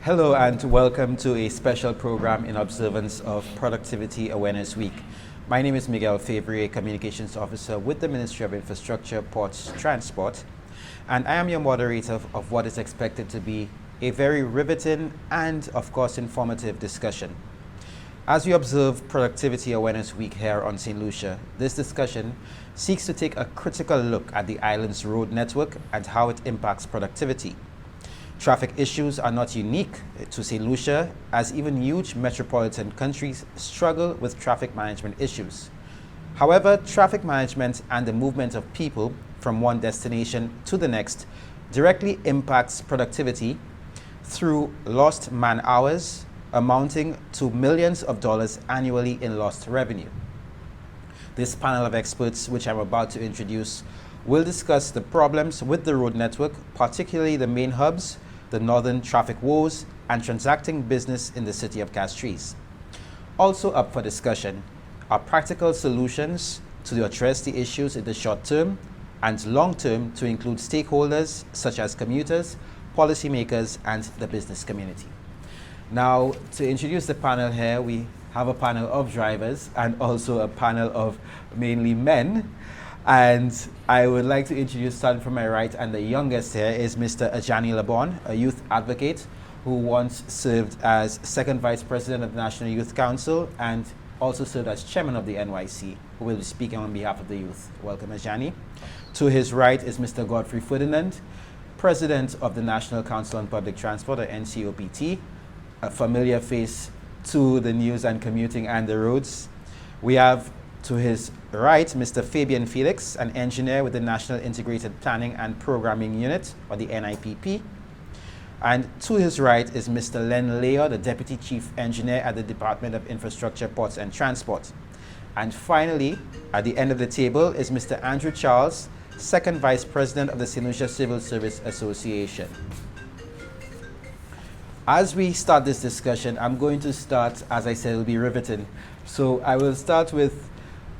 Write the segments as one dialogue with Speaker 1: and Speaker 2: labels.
Speaker 1: Hello and welcome to a special program in observance of Productivity Awareness Week. My name is Miguel Fabry, Communications Officer with the Ministry of Infrastructure, Ports, Transport, and I am your moderator of what is expected to be a very riveting and, of course, informative discussion. As we observe Productivity Awareness Week here on Saint Lucia, this discussion seeks to take a critical look at the island's road network and how it impacts productivity. Traffic issues are not unique to Saint Lucia, as even huge metropolitan countries struggle with traffic management issues. However, traffic management and the movement of people from one destination to the next directly impacts productivity through lost man hours, amounting to millions of dollars annually in lost revenue. This panel of experts, which I'm about to introduce, will discuss the problems with the road network, particularly the main hubs, the northern traffic woes, and transacting business in the city of Castries. Also up for discussion are practical solutions to address the issues in the short term and long term to include stakeholders such as commuters, policymakers, and the business community. Now, to introduce the panel here, we have a panel of drivers and also a panel of mainly men. And I would like to introduce, starting from my right, and the youngest here is Mr. Ajani Labon, a youth advocate who once served as second vice president of the National Youth Council and also served as chairman of the NYC, who will be speaking on behalf of the youth. Welcome, Ajani. To his right is Mr. Godfrey Ferdinand, president of the National Council on Public Transport, or NCOPT, a familiar face to the news and commuting and the roads. We have to his right Mr. Fabian Felix, an engineer with the National Integrated Planning and Programming Unit, or the NIPP. And to his right is Mr. Len Leo, the Deputy Chief Engineer at the Department of Infrastructure, Ports and Transport. And finally, at the end of the table is Mr. Andrew Charles, Second Vice President of the Saint Lucia Civil Service Association. As we start this discussion, I'm going to start, as I said, it will be riveting. So I will start with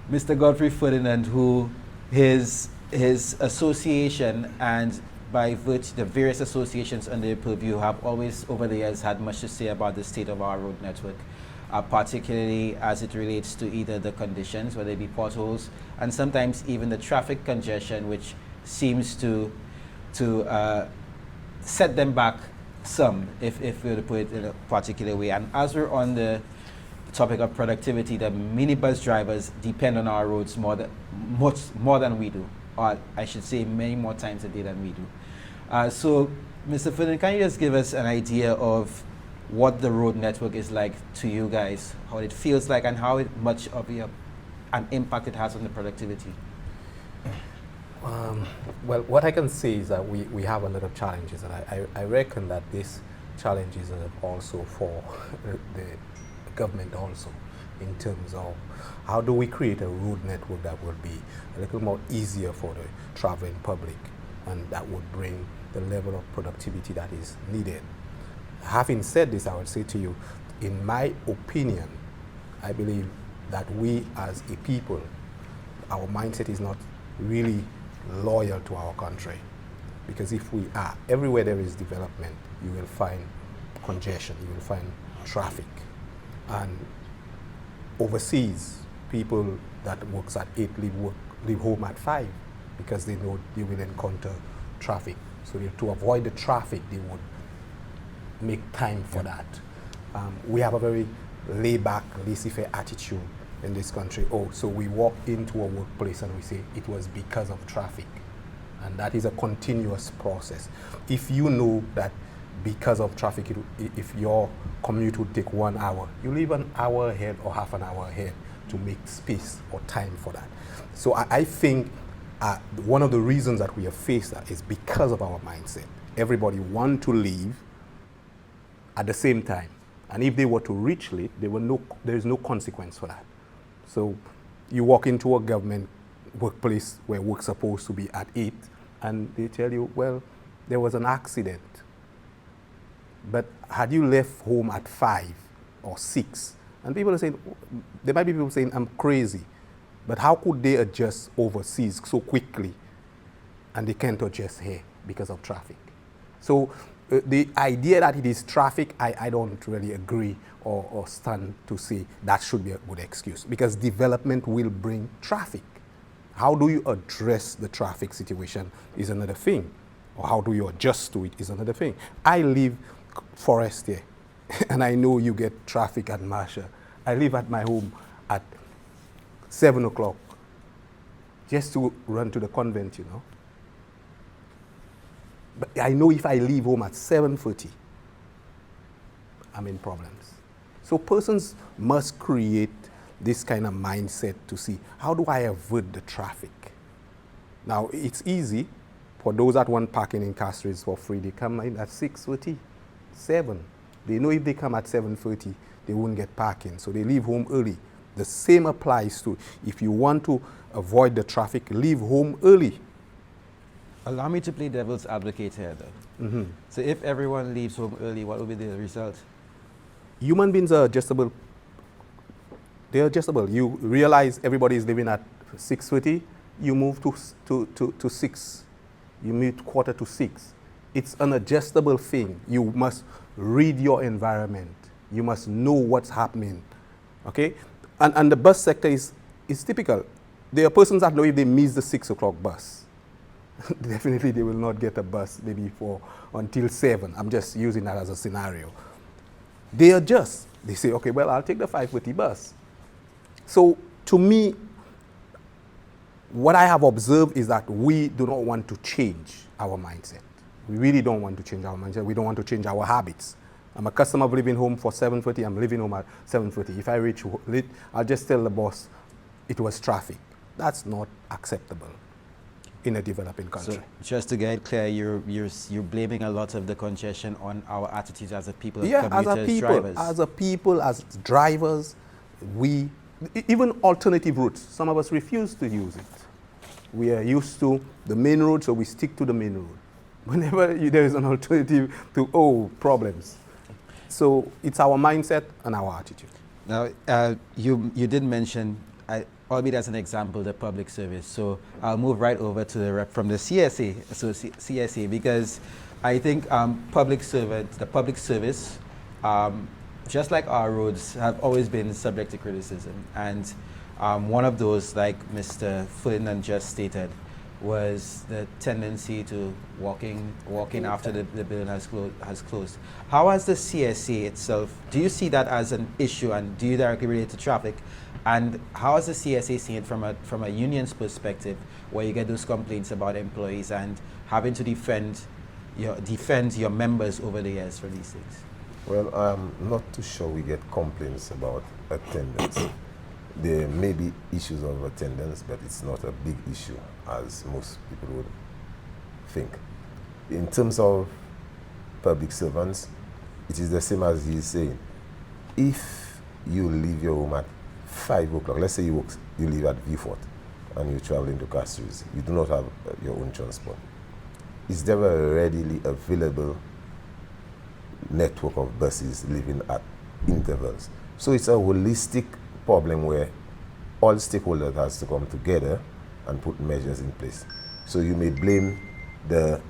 Speaker 1: Mr. Godfrey Ferdinand, who his association and by virtue the various associations under your purview have always over the years had much to say about the state of our road network, particularly as it relates to either the conditions, whether they be potholes, and sometimes even the traffic congestion, which seems to set them back some, if we were to put it in a particular way. And as we're on the topic of productivity, the minibus drivers depend on our roads much more than we do, or I should say many more times a day than we do. So, Mr. Ferdinand, can you just give us an idea of what the road network is like to you guys, how it feels like, and how much of an impact it has on the productivity?
Speaker 2: Well, what I can say is that we have a lot of challenges, and I reckon that these challenges are also for the government also, in terms of how do we create a road network that will be a little more easier for the traveling public, and that would bring the level of productivity that is needed. Having said this, I would say to you, in my opinion, I believe that we as a people, our mindset is not really loyal to our country, because if we are, everywhere there is development, you will find congestion, you will find traffic. And overseas, people that works at 8 leave home at 5, because they know they will encounter traffic. So to avoid the traffic, they would make time for that. We have a very laid-back, laissez-faire attitude in this country. So we walk into a workplace and we say it was because of traffic. And that is a continuous process. If you know that because of traffic, if your commute would take 1 hour, you leave an hour ahead or half an hour ahead to make space or time for that. So I think one of the reasons that we have faced that is because of our mindset. Everybody want to leave at the same time. And if they were to reach late, there is no consequence for that. So you walk into a government workplace where work's supposed to be at 8, and they tell you, well, there was an accident. But had you left home at 5 or 6, and people are saying, there might be people saying, I'm crazy. But how could they adjust overseas so quickly and they can't adjust here because of traffic? So the idea that it is traffic, I don't really agree or stand to say that should be a good excuse, because development will bring traffic. How do you address the traffic situation is another thing, or how do you adjust to it is another thing. I live Forest here, and I know you get traffic at Marshall. I live at my home at 7 o'clock just to run to the convent, you know. But I know if I leave home at 7:30, I'm in problems. So persons must create this kind of mindset to see, how do I avoid the traffic? Now, it's easy. For those that want parking in Castries for free, they come in at 6:30, 7. They know if they come at 7:30, they won't get parking, so they leave home early. The same applies to, if you want to avoid the traffic, leave home early.
Speaker 1: Allow me to play devil's advocate here, though.
Speaker 2: Mm-hmm.
Speaker 1: So if everyone leaves home early, what will be the result?
Speaker 2: Human beings are adjustable. They're adjustable. You realize everybody is leaving at 6:30, you move to 6. You move quarter to 6. It's an adjustable thing. You must read your environment. You must know what's happening. Okay? And the bus sector is typical. There are persons that know if they miss the 6 o'clock bus, definitely they will not get a bus maybe until 7. I'm just using that as a scenario. They adjust. They say, okay, well, I'll take the 5:30 bus. So to me, what I have observed is that we do not want to change our mindset. We really don't want to change our mindset. We don't want to change our habits. I'm a customer of leaving home for 7:30. I'm leaving home at 7:30. If I reach late, I'll just tell the boss it was traffic. That's not acceptable in a developing country.
Speaker 1: So just to get it clear, you're blaming a lot of the congestion on our attitudes as a people, as commuters, drivers.
Speaker 2: As a people, as drivers, even alternative routes, some of us refuse to use it. We are used to the main road, so we stick to the main road. Whenever there is an alternative to, problems. So it's our mindset and our attitude.
Speaker 1: Now, you did mention, albeit as an example, the public service. So I'll move right over to the rep from the CSA, so CSA, because I think the public service, just like our roads, have always been subject to criticism. And one of those, like Mr. Ferdinand just stated, was the tendency to walking after the building has closed. How has the CSA itself, do you see that as an issue, and do you directly relate to traffic? And how has the CSA seen it from a union's perspective, where you get those complaints about employees and having to defend your members over the years for these things?
Speaker 3: Well, I'm not too sure we get complaints about attendance. There may be issues of attendance, but it's not a big issue as most people would think. In terms of public servants, it is the same as he's saying. If you leave your home at 5 o'clock, let's say you leave at Viewfort and you're traveling to Castries, you do not have your own transport. Is there a readily available network of buses leaving at intervals? So it's a holistic problem where all stakeholders has to come together and put measures in place. So you may blame the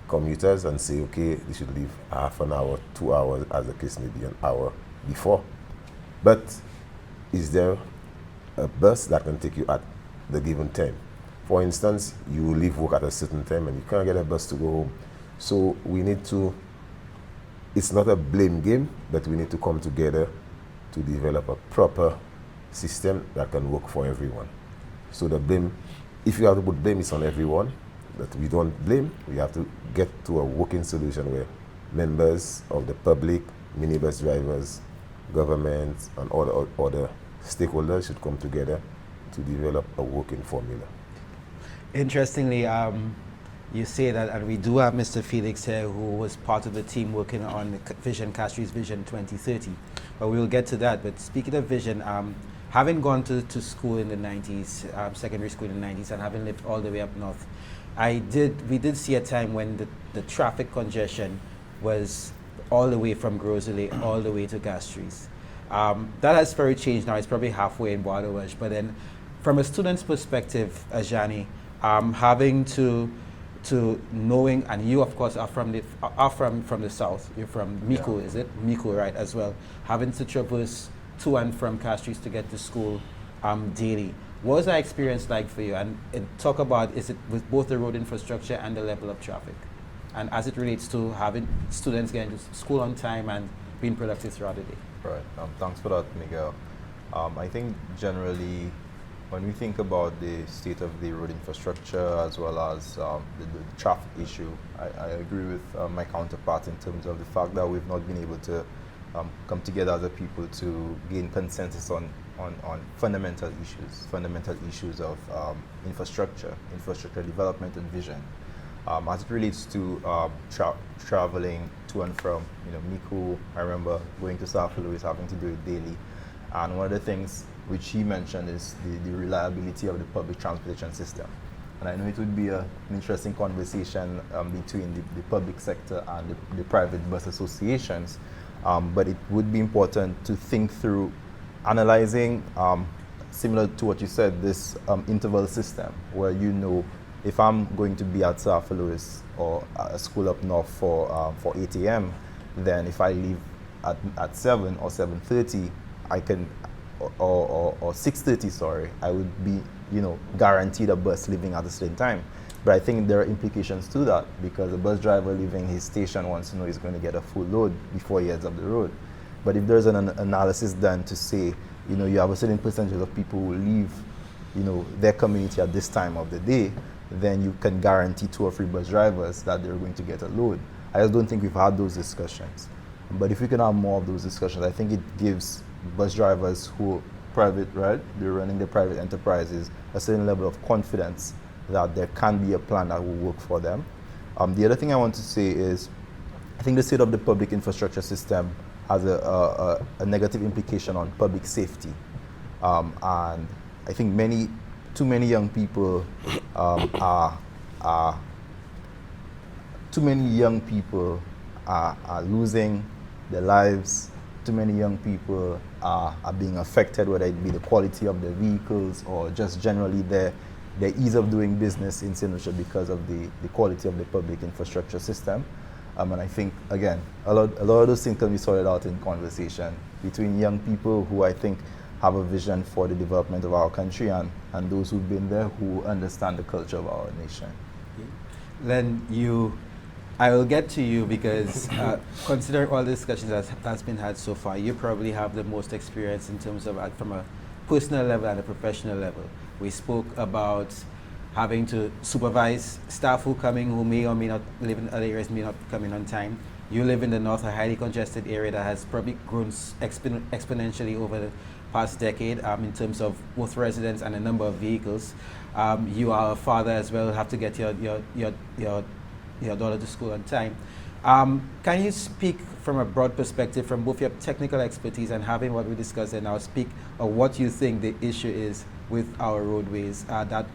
Speaker 3: commuters and say, okay, they should leave half an hour, 2 hours, as the case may be, an hour before. But is there a bus that can take you at the given time? For instance, you leave work at a certain time and you can't get a bus to go home. So we need to, it's not a blame game, but we need to come together to develop a proper system that can work for everyone. So the blame, if you have to put blame, it's on everyone, but we don't blame. We have to get to a working solution where members of the public, minibus drivers, government, and all the other stakeholders should come together to develop a working formula.
Speaker 1: Interestingly, you say that, and we do have Mr. Felix here, who was part of the team working on the Castries Vision 2030. But we will get to that. But speaking of vision, having gone to school in the 90s, secondary school in the 90s, and having lived all the way up north, we did see a time when the traffic congestion was all the way from Grosley all the way to Castries. That has very changed now. It's probably halfway in Boadawaj. But then from a student's perspective, Ajani, having to to knowing, and you of course are from the south. You're from Mico, is it? Mico, right, as well. Having to traverse to and from Castries to get to school daily. What was that experience like for you? And talk about, is it with both the road infrastructure and the level of traffic? And as it relates to having students getting to school on time and being productive throughout the day.
Speaker 4: Right. Thanks for that, Miguel. I think generally, when we think about the state of the road infrastructure as well as the traffic issue, I agree with my counterpart in terms of the fact that we've not been able to come together as a people to gain consensus on fundamental issues of infrastructure development and vision. As it relates to traveling to and from, Mico, I remember going to Saint Lucia, having to do it daily. And one of the things which he mentioned is the reliability of the public transportation system. And I know it would be an interesting conversation between the public sector and the private bus associations, but it would be important to think through analyzing, similar to what you said, this interval system where if I'm going to be at Saint Louis or a school up north for 8 a.m., then if I leave at 7 or 7:30, I can, or 6:30, sorry, I would be, guaranteed a bus leaving at the same time. But I think there are implications to that, because a bus driver leaving his station wants to know he's going to get a full load before he heads up the road. But if there's an analysis done to say, you have a certain percentage of people who leave, their community at this time of the day, then you can guarantee 2 or 3 bus drivers that they're going to get a load. I just don't think we've had those discussions. But if we can have more of those discussions, I think it gives bus drivers who private, right, they're running their private enterprises, a certain level of confidence that there can be a plan that will work for them. The other thing I want to say is, I think the state of the public infrastructure system has a negative implication on public safety. And I think too many young people are losing their lives. Too many young people are being affected, whether it be the quality of their vehicles or just generally their ease of doing business in Saint Lucia because of the quality of the public infrastructure system. And I think, again, a lot of those things can be sorted out in conversation between young people who I think have a vision for the development of our country and those who've been there who understand the culture of our nation.
Speaker 1: Then I will get to you because considering all the discussions that's been had so far, you probably have the most experience in terms of from a personal level and a professional level. We spoke about having to supervise staff who may or may not live in other areas, may not come in on time. You live in the north, a highly congested area that has probably grown exponentially over the past decade in terms of both residents and the number of vehicles. You are a father as well, have to get your daughter to school on time. Can you speak from a broad perspective, from both your technical expertise and having what we discussed and now speak of what you think the issue is with our roadways that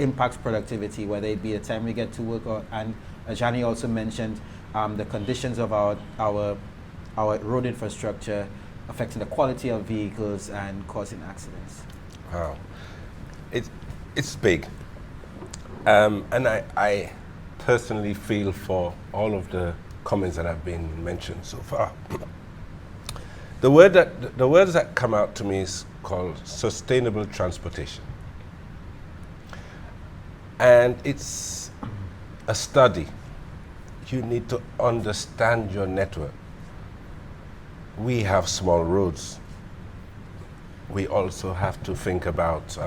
Speaker 1: impacts productivity, whether it be the time we get to work and Johnny also mentioned the conditions of our road infrastructure affecting the quality of vehicles and causing accidents.
Speaker 5: Wow, it's big, and I personally feel for all of the comments that have been mentioned so far. The words that come out to me is called sustainable transportation, and it's a study. You need to understand your network. We have small roads. We also have to think about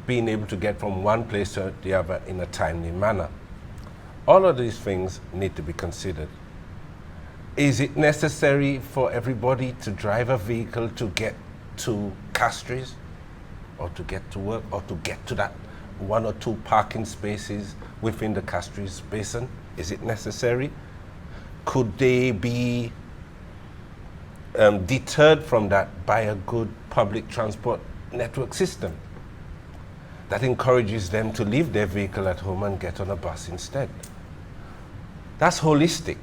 Speaker 5: being able to get from one place to the other in a timely manner. All of these things need to be considered. Is it necessary for everybody to drive a vehicle to get to Castries, or to get to work, or to get to that 1 or 2 parking spaces within the Castries basin? Is it necessary? Could they be deterred from that by a good public transport network system that encourages them to leave their vehicle at home and get on a bus instead? That's holistic.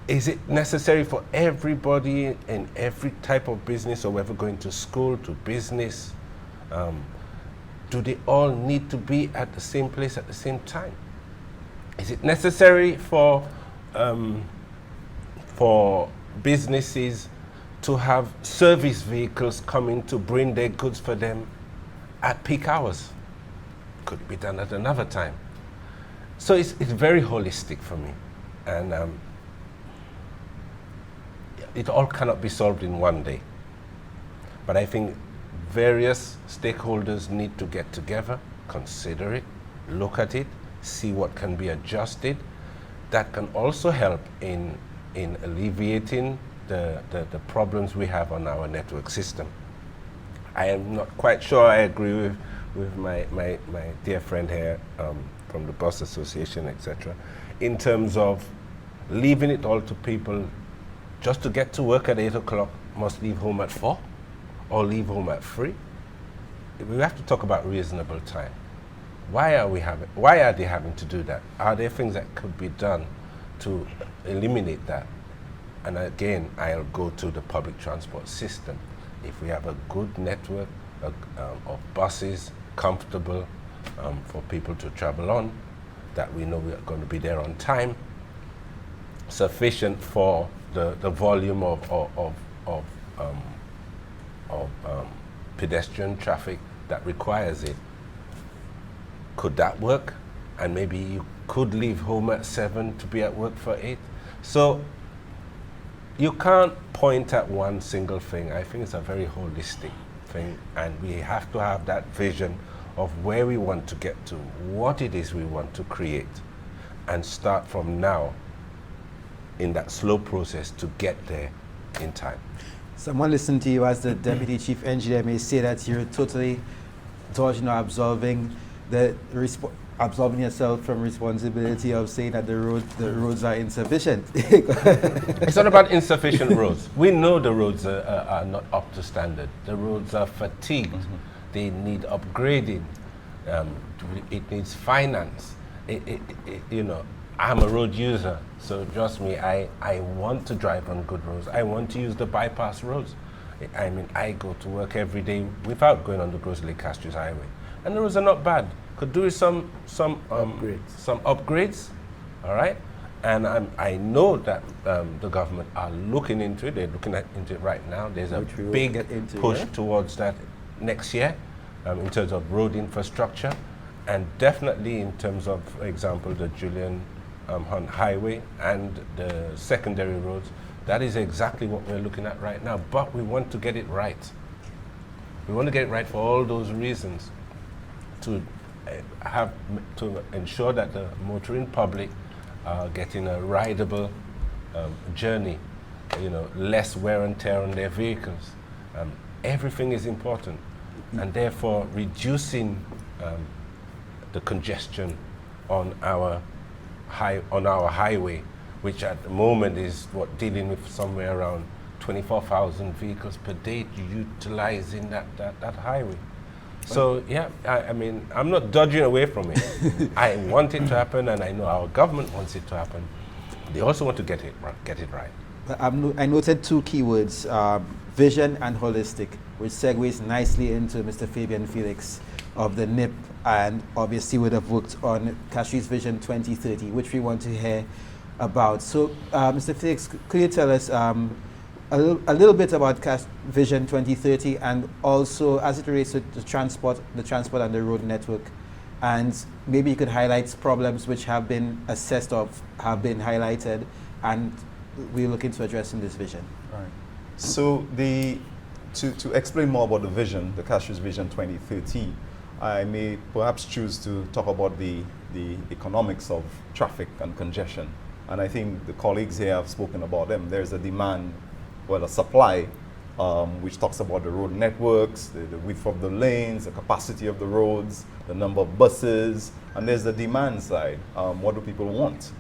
Speaker 5: Is it necessary for everybody in every type of business, or whether going to school, to business, do they all need to be at the same place at the same time? Is it necessary for businesses to have service vehicles coming to bring their goods for them at peak hours? Could be done at another time. So it's very holistic for me, and it all cannot be solved in one day. But I think various stakeholders need to get together, consider it, look at it, see what can be adjusted. That can also help in alleviating the problems we have on our network system. I am not quite sure I agree with my dear friend here from the Bus Association, etc., in terms of leaving it all to people just to get to work at 8 o'clock, must leave home at 4 or leave home at 3. We have to talk about reasonable time. Why are they having to do that? Are there things that could be done to eliminate that? And again, I'll go to the public transport system. If we have a good network of buses, comfortable for people to travel on, that we know we are going to be there on time, sufficient for the volume of pedestrian traffic that requires it. Could that work? And maybe you could leave home at 7 to be at work for 8. So you can't point at one single thing. I think it's a very holistic thing, and we have to have that vision of where we want to get to, what it is we want to create, and start from now in that slow process to get there in time.
Speaker 1: Someone listening to you as the Deputy Chief Engineer may say that you're totally dodging or absolving yourself from responsibility of saying that the roads are insufficient.
Speaker 5: It's not about insufficient roads. We know the roads are not up to standard. The roads are fatigued. Mm-hmm. They need upgrading. It needs finance. I'm a road user, so trust me, I want to drive on good roads. I want to use the bypass roads. I mean, I go to work every day without going on the Castries highway. And the roads are not bad. Could do with some upgrades, all right? And I know that the government are looking into it. They're looking into it right now. There's a big push towards that next year in terms of road infrastructure, and definitely in terms of, for example, the Julian Hunt Highway and the secondary roads. That is exactly what we're looking at right now, but we want to get it right. We want to get it right for all those reasons, to ensure that the motoring public are getting a rideable journey, less wear and tear on their vehicles. Everything is important, and therefore reducing the congestion on our highway, which at the moment is dealing with somewhere around 24,000 vehicles per day utilizing that highway. So yeah, I mean, I'm not dodging away from it. I want it to happen, and I know our government wants it to happen. They also want to get it right.
Speaker 1: I noted two keywords, vision and holistic, which segues nicely into Mr. Fabian Felix of the NIP, and obviously would have worked on Castries Vision 2030, which we want to hear about. So, Mr. Felix, could you tell us a little bit about Vision 2030, and also as it relates to the transport and the road network, and maybe you could highlight problems which have been assessed or have been highlighted, and we're looking to address in this vision.
Speaker 6: Right. So to explain more about the vision, the Castries Vision 2030, I may perhaps choose to talk about the economics of traffic and congestion. And I think the colleagues here have spoken about them. There's a demand, a supply, which talks about the road networks, the width of the lanes, the capacity of the roads, the number of buses, and there's the demand side. What do people want?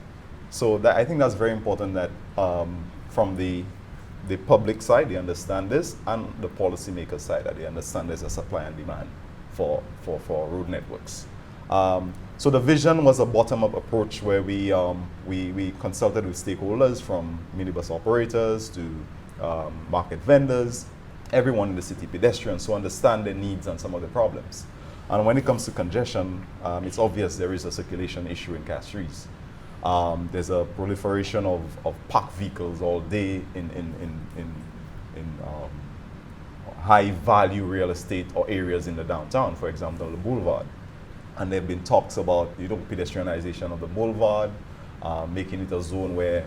Speaker 6: So I think that's very important that from the public side, they understand this, and the policymaker side, that they understand there's a supply and demand for road networks. So the vision was a bottom-up approach where we consulted with stakeholders, from minibus operators to market vendors, everyone in the city, pedestrians, to understand their needs and some of the problems. And when it comes to congestion, it's obvious there is a circulation issue in Castries. There's a proliferation of parked vehicles all day in high value real estate or areas in the downtown, for example, the boulevard. And there have been talks about, pedestrianization of the boulevard, making it a zone where,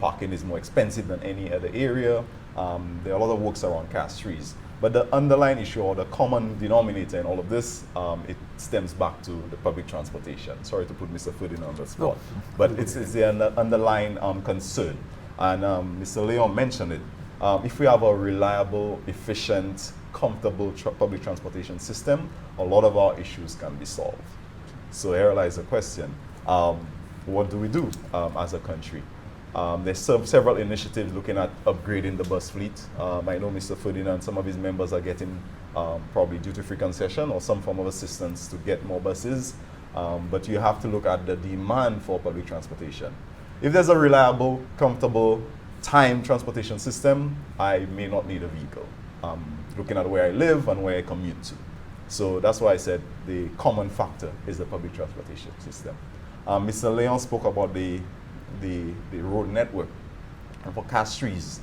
Speaker 6: parking is more expensive than any other area. There are a lot of works around Castries. But the underlying issue or the common denominator in all of this, it stems back to the public transportation. Sorry to put Mr. Ferdinand on the spot, but it's the underlying concern. And Mr. Leon mentioned it. If we have a reliable, efficient, comfortable public transportation system, a lot of our issues can be solved. So here lies the question. What do we do as a country? There's several initiatives looking at upgrading the bus fleet. I know Mr. Ferdinand, some of his members are getting probably duty-free concession or some form of assistance to get more buses. But you have to look at the demand for public transportation. If there's a reliable, comfortable, time transportation system, I may not need a vehicle. Looking at where I live and where I commute to. So that's why I said the common factor is the public transportation system. Mr. Leon spoke about the road network. And for Castries,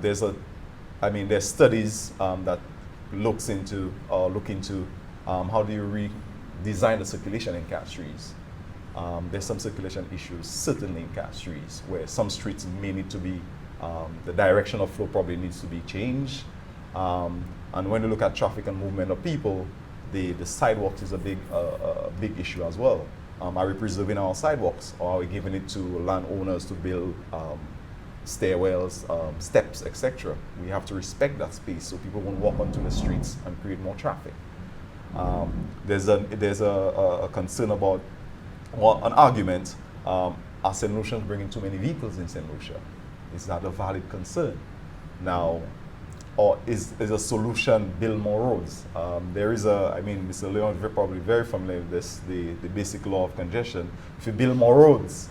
Speaker 6: there's studies that look into how do you redesign the circulation in Castries. There's some circulation issues certainly in Castries where some streets may need to be, the direction of flow probably needs to be changed. And when you look at traffic and movement of people, the sidewalks is a big issue as well. Are we preserving our sidewalks, or are we giving it to landowners to build stairwells, steps, etc.? We have to respect that space so people won't walk onto the streets and create more traffic. There's a concern about, or an argument, are Saint Lucians bringing too many vehicles in Saint Lucia? Is that a valid concern? Now, or is a solution build more roads? Mr. Leon is probably very familiar with this, the basic law of congestion. If you build more roads,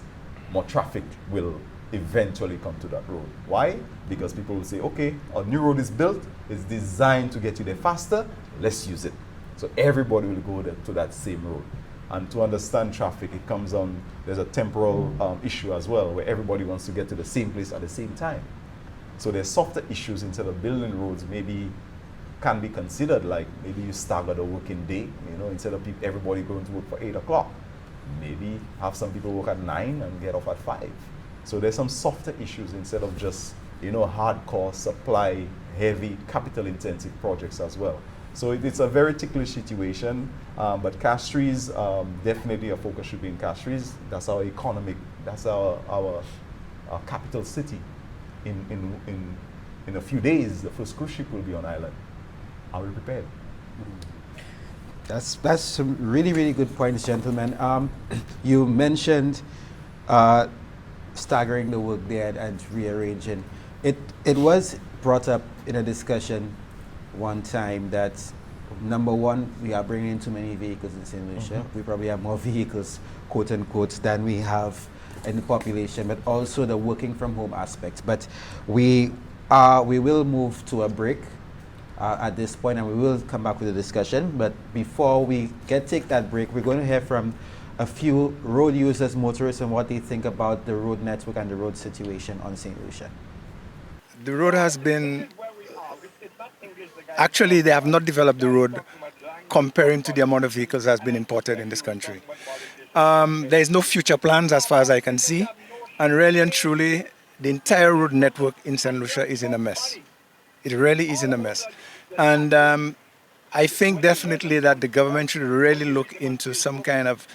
Speaker 6: more traffic will eventually come to that road. Why? Because people will say, okay, a new road is built, it's designed to get you there faster, let's use it. So everybody will go to that same road. And to understand traffic, it comes on, there's a temporal issue as well, where everybody wants to get to the same place at the same time. So there's softer issues instead of building roads maybe can be considered, like maybe you stagger the working day, instead of everybody going to work for 8 o'clock, maybe have some people work at 9 and get off at 5. So there's some softer issues instead of just, hardcore supply, heavy, capital intensive projects as well. So it's a very ticklish situation, but Castries, definitely a focus should be in Castries. That's our that's our capital city. In a few days, the first cruise ship will be on island. Are we prepared?
Speaker 1: That's some really, really good points, gentlemen. You mentioned staggering the work there and rearranging. It was brought up in a discussion one time that, number one, we are bringing in too many vehicles in Saint Lucia. Mm-hmm. We probably have more vehicles, quote unquote, than we have in the population, but also the working from home aspect. But we will move to a break at this point, and we will come back with a discussion. But before we take that break, we're going to hear from a few road users, motorists, and what they think about the road network and the road situation on Saint Lucia.
Speaker 7: The road has been, actually they have not developed the road comparing to the amount of vehicles that has been imported in this country. There is no future plans as far as I can see, and really and truly, the entire road network in Saint Lucia is in a mess. It really is in a mess. And I think definitely that the government should really look into some kind of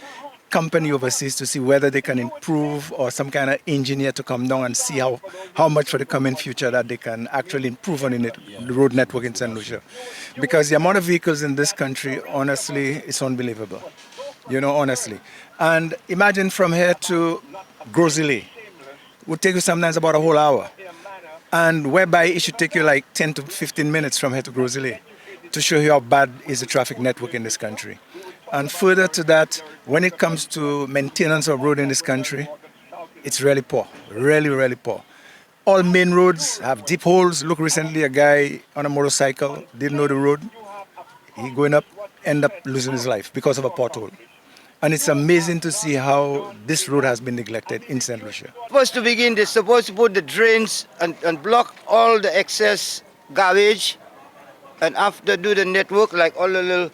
Speaker 7: company overseas to see whether they can improve, or some kind of engineer to come down and see how much for the coming future that they can actually improve on the road network in Saint Lucia. Because the amount of vehicles in this country, honestly, is unbelievable. Honestly. And imagine from here to Grosley, would take you sometimes about a whole hour. And whereby it should take you like 10 to 15 minutes from here to Grosley to show you how bad is the traffic network in this country. And further to that, when it comes to maintenance of road in this country, it's really poor, really, really poor. All main roads have deep holes. Look, recently a guy on a motorcycle didn't know the road. He going up, end up losing his life because of a pothole. And it's amazing to see how this road has been neglected in Saint Lucia.
Speaker 8: Supposed to begin, they're supposed to put the drains and block all the excess garbage, and after do the network, like all the little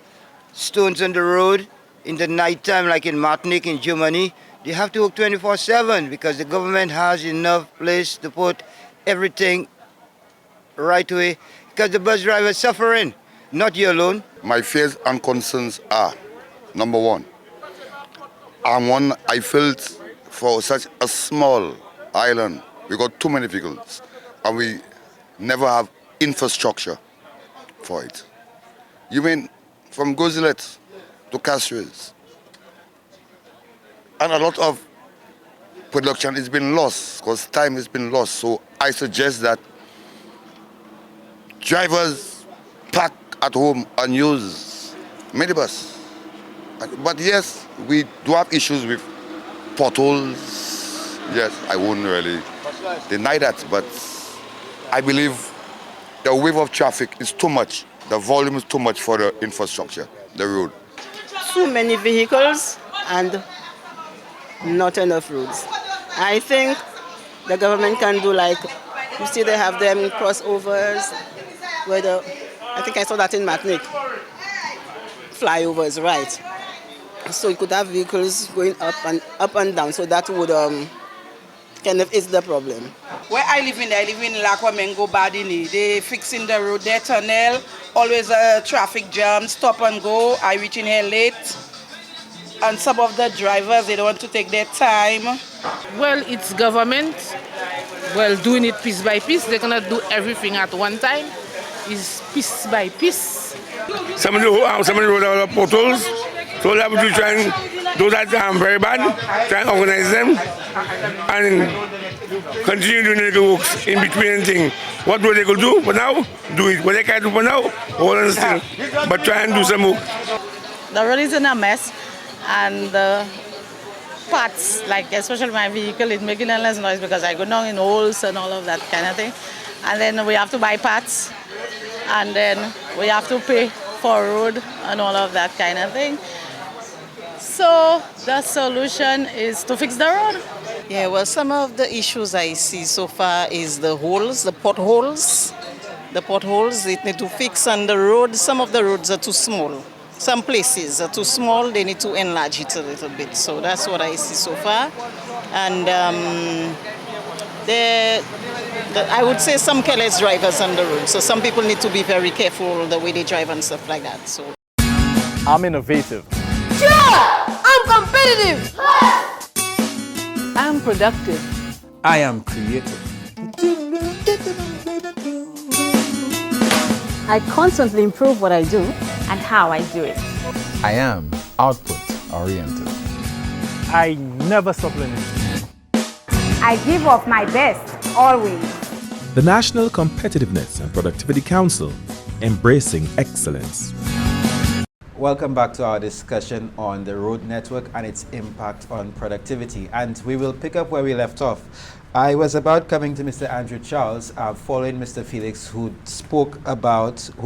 Speaker 8: stones on the road in the night time, like in Martinique in Germany. They have to work 24/7 because the government has enough place to put everything right away, because the bus driver is suffering, not you alone.
Speaker 9: My fears and concerns are, number one, I felt for such a small island, we got too many vehicles, and we never have infrastructure for it. You mean from Gozilet to Castries, and a lot of production has been lost because time has been lost. So I suggest that drivers park at home and use minibus. But yes, we do have issues with potholes. Yes, I wouldn't really deny that, but I believe the wave of traffic is too much. The volume is too much for the infrastructure, the road.
Speaker 10: Too many vehicles and not enough roads. I think the government can do like, you see they have them crossovers, where I think I saw that in Martinique, flyovers, right? So you could have vehicles going up and down, so that would kind of is the problem.
Speaker 11: Where I live in Lakwa Mengo Badini. They fixing the road, their tunnel, always a traffic jam, stop and go. I reach in here late. And some of the drivers, they don't want to take their time.
Speaker 12: Well, it's government, doing it piece by piece. They cannot do everything at one time. It's piece by piece.
Speaker 13: Some of the roads are potholes, so they have to try and do that very bad, try and organize them, and continue doing the works in between anything. What do they could do for now? Do it. What they can do for now, hold on still. But try and do some work.
Speaker 14: The road is in a mess, and the parts, like especially my vehicle, is making endless noise because I go down in holes and all of that kind of thing. And then we have to buy parts, and then we have to pay for road and all of that kind of thing. So the solution is to fix the road.
Speaker 10: Yeah, well, some of the issues I see so far is the holes, the potholes. The potholes, they need to fix on the road. Some of the roads are too small. Some places are too small, they need to enlarge it a little bit. So that's what I see so far. And I would say some careless drivers on the road. So some people need to be very careful the way they drive and stuff like that. So
Speaker 15: I'm innovative.
Speaker 16: Sure! I'm competitive!
Speaker 17: I'm productive.
Speaker 1: I am creative.
Speaker 17: I constantly improve what I do and how I do it.
Speaker 18: I am output-oriented.
Speaker 15: I never stop learning.
Speaker 19: I give of my best, always.
Speaker 20: The National Competitiveness and Productivity Council, embracing excellence.
Speaker 1: Welcome back to our discussion on the road network and its impact on productivity. And we will pick up where we left off. I was about coming to Mr. Andrew Charles, following Mr. Felix, who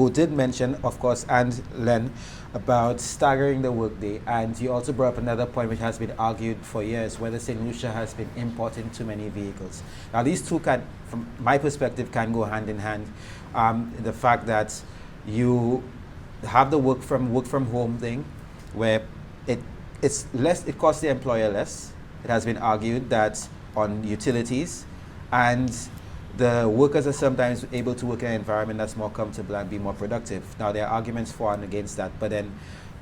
Speaker 1: did mention, of course, and Len, about staggering the workday. And you also brought up another point which has been argued for years, whether Saint Lucia has been importing too many vehicles. Now, these two can, from my perspective, can go hand in hand. The fact that you have the work from home thing, where it costs the employer less. It has been argued that on utilities, and the workers are sometimes able to work in an environment that's more comfortable and be more productive. Now, there are arguments for and against that, but then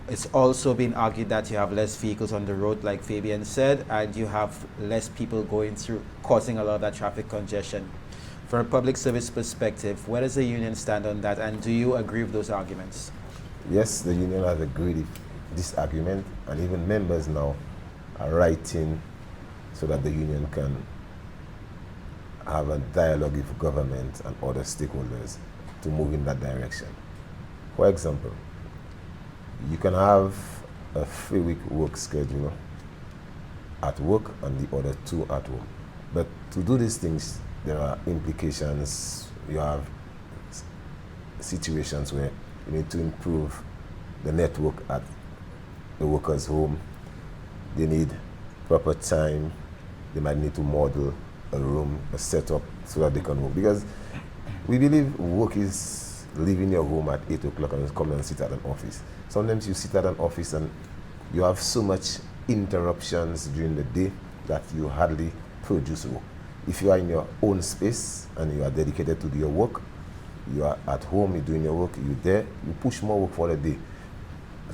Speaker 1: it's also been argued that you have less vehicles on the road, like Fabian said, and you have less people going through, causing a lot of that traffic congestion. From a public service perspective, where does the union stand on that, and do you agree with those arguments?
Speaker 3: Yes, the union has agreed with this argument, and even members now are writing so that the union can have a dialogue with government and other stakeholders to move in that direction. For example, you can have a 3-week work schedule at work and the other 2 at home. But to do these things, there are implications. You have situations where you need to improve the network at the worker's home. They need proper time. They might need to model a room, a setup, so that they can work. Because we believe work is leaving your home at 8 o'clock and come and sit at an office. Sometimes you sit at an office and you have so much interruptions during the day that you hardly produce work. If you are in your own space and you are dedicated to your work, you are at home, you're doing your work, you're there, you push more work for the day.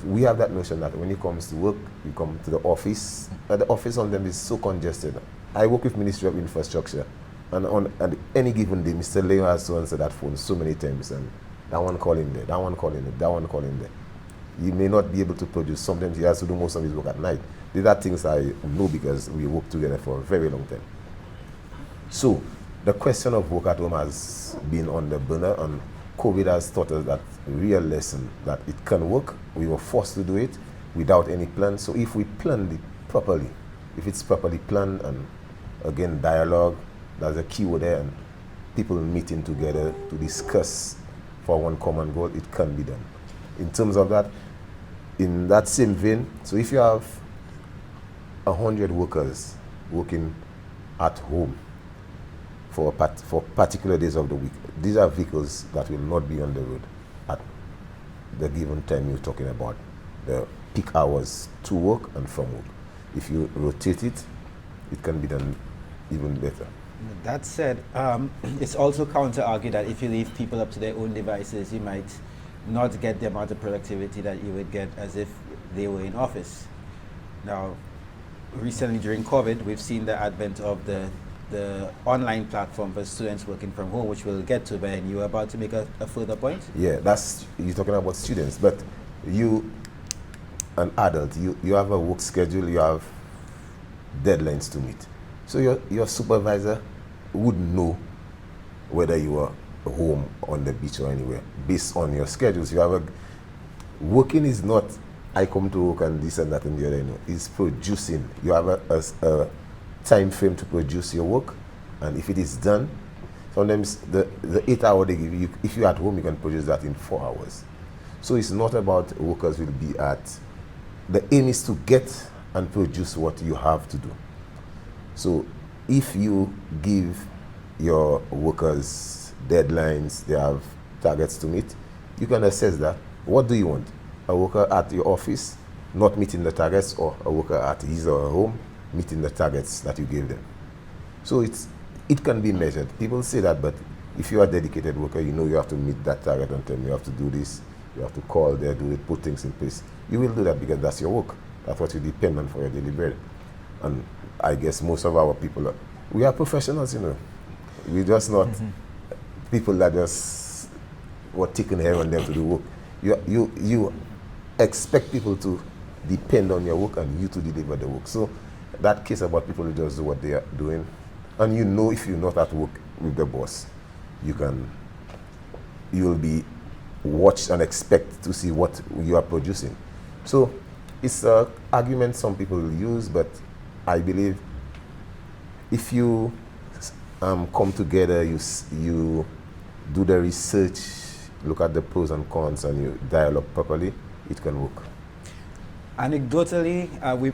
Speaker 3: We have that notion that when it comes to work, you come to the office. The office on them is so congested. I work with Ministry of Infrastructure, and on any given day, Mr. Leo has to answer that phone so many times, and that one calling there, that one calling there, that one calling there. He may not be able to produce. Sometimes he has to do most of his work at night. These are things I know because we work together for a very long time. So the question of work at home has been on the burner, and COVID has taught us that real lesson that it can work. We were forced to do it without any plan. So if we planned it properly, if it's properly planned, and again dialogue, there's a keyword there, and people meeting together to discuss for one common goal, it can be done. In terms of that, in that same vein, so if you have 100 workers working at home for particular days of the week, these are vehicles that will not be on the road at the given time you're talking about, the peak hours to work and from work. If you rotate it, it can be done even better.
Speaker 1: That said, it's also counter-argued that if you leave people up to their own devices, you might not get the amount of productivity that you would get as if they were in office. Now, recently during COVID, we've seen the advent of the online platform for students working from home, which we'll get to, Ben. You were about to make a further point?
Speaker 3: Yeah, you're talking about students, but you, an adult, you have a work schedule, you have deadlines to meet. So your supervisor would know whether you are home, on the beach or anywhere, based on your schedules. Working is not, I come to work and this and that and the other, it's producing. You have a time frame to produce your work, and if it is done, sometimes the 8 hour they give you, if you're at home, you can produce that in 4 hours. So it's not about workers will be at, the aim is to get and produce what you have to do. So if you give your workers deadlines, they have targets to meet, you can assess that. What do you want? A worker at your office not meeting the targets, or a worker at his or her home meeting the targets that you gave them? So it can be measured. People say that, but if you are a dedicated worker, you know you have to meet that target on time. You have to do this, you have to call there, do it, put things in place. You will do that because that's your work. That's what you depend on for your daily bread. And I guess most of our people we are professionals, We're just not people that just were taken here on them to do work. You expect people to depend on your work and you to deliver the work. So that case about people who just do what they are doing, and if you're not at work with the boss, you'll be watched and expect to see what you are producing. So it's an argument some people will use, but I believe if you come together, you do the research, look at the pros and cons, and you dialogue properly, it can work.
Speaker 1: Anecdotally,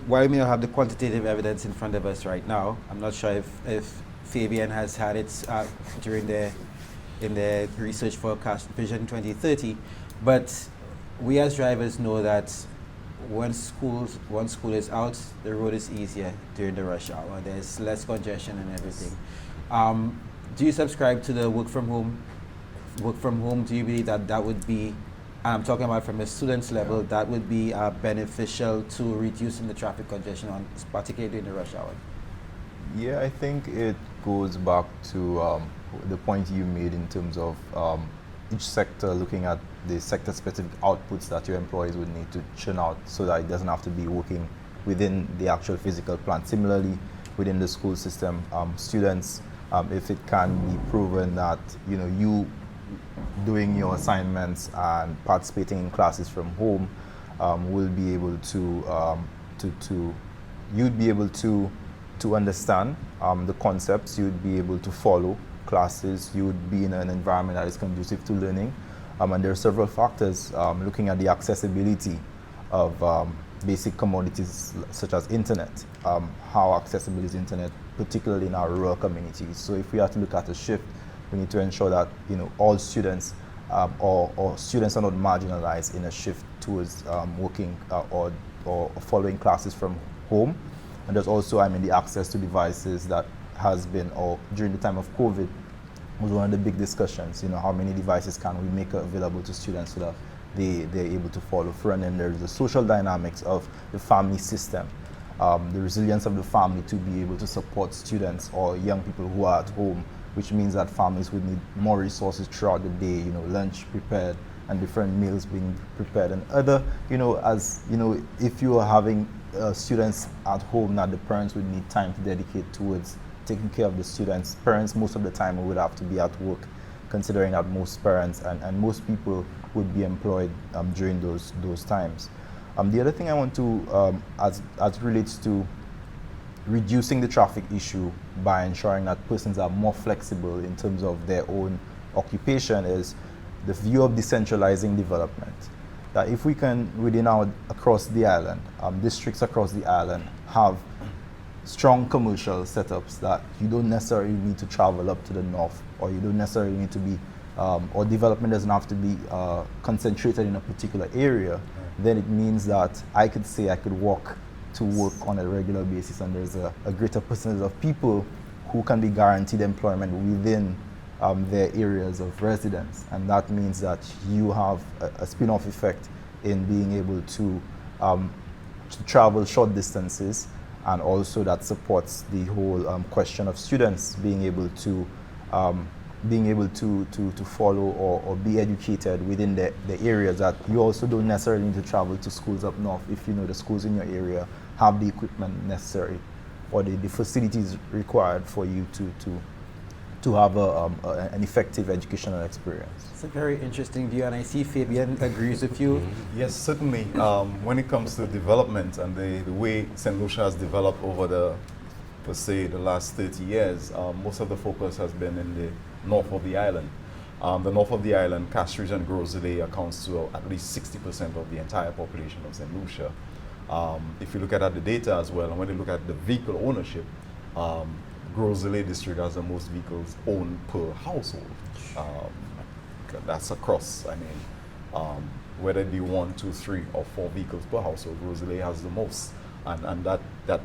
Speaker 1: while we may not have the quantitative evidence in front of us right now, I'm not sure if Fabian has had it in the research forecast Vision 2030, but we as drivers know that once school is out, the road is easier during the rush hour. There's less congestion and everything. Do you subscribe to the work from home? Do you believe that would be, and I'm talking about from a student's level, that would be beneficial to reducing the traffic congestion, particularly in the rush hour?
Speaker 4: Yeah, I think it goes back to the point you made in terms of each sector looking at the sector-specific outputs that your employees would need to churn out so that it doesn't have to be working within the actual physical plant. Similarly, within the school system, students, if it can be proven that you doing your assignments and participating in classes from home will be able you'd be able to understand the concepts, you'd be able to follow classes, you would be in an environment that is conducive to learning. And there are several factors looking at the accessibility of basic commodities such as internet. How accessible is internet, particularly in our rural communities? So if we have to look at a shift, we need to ensure that all students or students are not marginalized in a shift towards working or following classes from home. And there's also, the access to devices that has been, or during the time of COVID, was one of the big discussions. How many devices can we make available to students so that they're able to follow through? And then there's the social dynamics of the family system, the resilience of the family to be able to support students or young people who are at home, which means that families would need more resources throughout the day, lunch prepared and different meals being prepared. And other, if you are having students at home, that the parents would need time to dedicate towards taking care of the students. Parents most of the time would have to be at work, considering that most parents and most people would be employed during those times. The other thing I want to, as relates to reducing the traffic issue by ensuring that persons are more flexible in terms of their own occupation, is the view of decentralizing development. That if we can, across the island, districts across the island, have strong commercial setups that you don't necessarily need to travel up to the north, or you don't necessarily need to be, or development doesn't have to be concentrated in a particular area, then it means that I could walk to work on a regular basis, and there's a greater percentage of people who can be guaranteed employment within their areas of residence. And that means that you have a spin-off effect in being able to travel short distances, and also that supports the whole question of students being able to follow or be educated within the areas, that you also don't necessarily need to travel to schools up north if the schools in your area have the equipment necessary or the facilities required for you to have an effective educational experience.
Speaker 1: It's a very interesting view, and I see Fabian agrees with you.
Speaker 6: Yes, certainly. When it comes to development and the way Saint Lucia has developed over the last 30 years, most of the focus has been in the north of the island. The north of the island, Castries and Grosley, accounts to at least 60% of the entire population of Saint Lucia. If you look at the data as well, and when you look at the vehicle ownership, Grosley district has the most vehicles owned per household. That's across, whether it be 1, 2, 3, or 4 vehicles per household, Grosley has the most. And that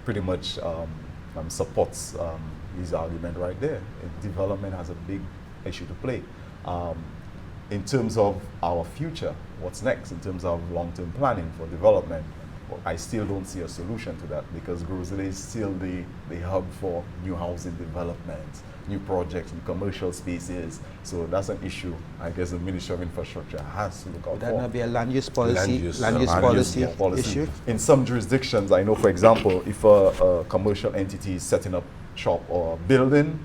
Speaker 6: pretty much supports his argument right there. Development has a big issue to play. In terms of our future, what's next in terms of long-term planning for development, I still don't see a solution to that, because Grosley is still the hub for new housing development, new projects and commercial spaces. So that's an issue I guess the Ministry of Infrastructure has to look out for.
Speaker 1: Would that not be a land use policy issue?
Speaker 6: In some jurisdictions, I know, for example, if a commercial entity is setting up shop or building,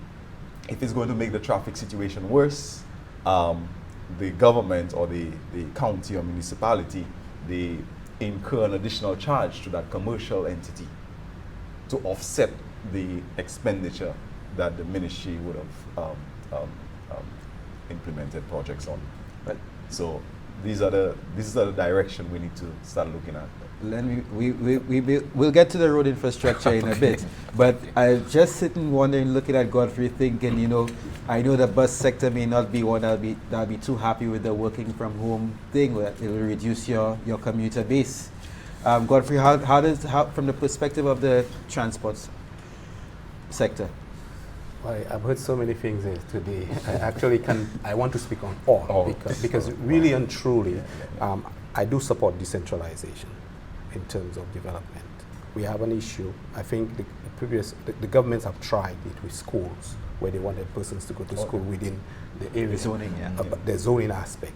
Speaker 6: if it's going to make the traffic situation worse, the government or the county or municipality, they incur an additional charge to that commercial entity to offset the expenditure that the ministry would have implemented projects on.
Speaker 1: But
Speaker 6: so this is the direction we need to start looking at.
Speaker 1: Then we'll get to the road infrastructure in a bit, but I'm just sitting wondering, looking at Godfrey, thinking, I know the bus sector may not be one that'll be too happy with the working from home thing, where it will reduce your commuter base. Godfrey, how from the perspective of the transport sector?
Speaker 2: Well, I've heard so many things today. I want to speak on all, because really and truly, I do support decentralization in terms of development. We have an issue. I think the governments have tried it with schools, where they wanted persons to go to school within the area. The zoning aspect.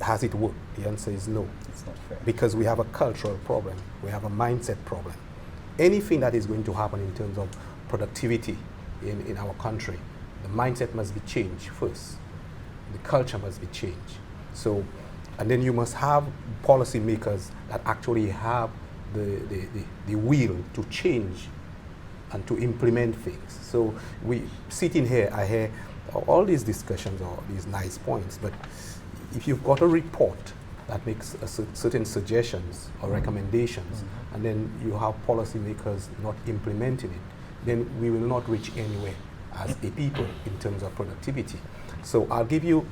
Speaker 2: Has it worked? The answer is no.
Speaker 6: It's not fair.
Speaker 2: Because we have a cultural problem. We have a mindset problem. Anything that is going to happen in terms of productivity in our country, the mindset must be changed first. The culture must be changed. So, and then you must have policymakers that actually have the will to change and to implement things. So we sitting here, I hear all these discussions or these nice points, but if you've got a report that makes certain suggestions or recommendations, and then you have policymakers not implementing it, then we will not reach anywhere as a people in terms of productivity. So I'll give you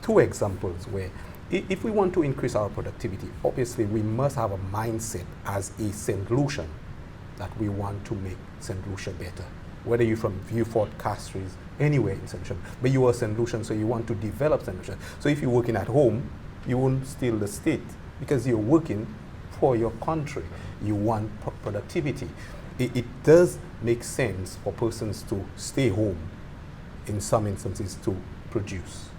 Speaker 2: 2 examples where if we want to increase our productivity, obviously we must have a mindset as a Saint Lucian that we want to make Saint Lucia better. Whether you're from Vieux-Fort, Castries, anywhere in Saint Lucia, but you are Saint Lucian, so you want to develop Saint Lucia. So if you're working at home, you won't steal the state because you're working for your country. You want productivity. It does make sense for persons to stay home in some instances to produce.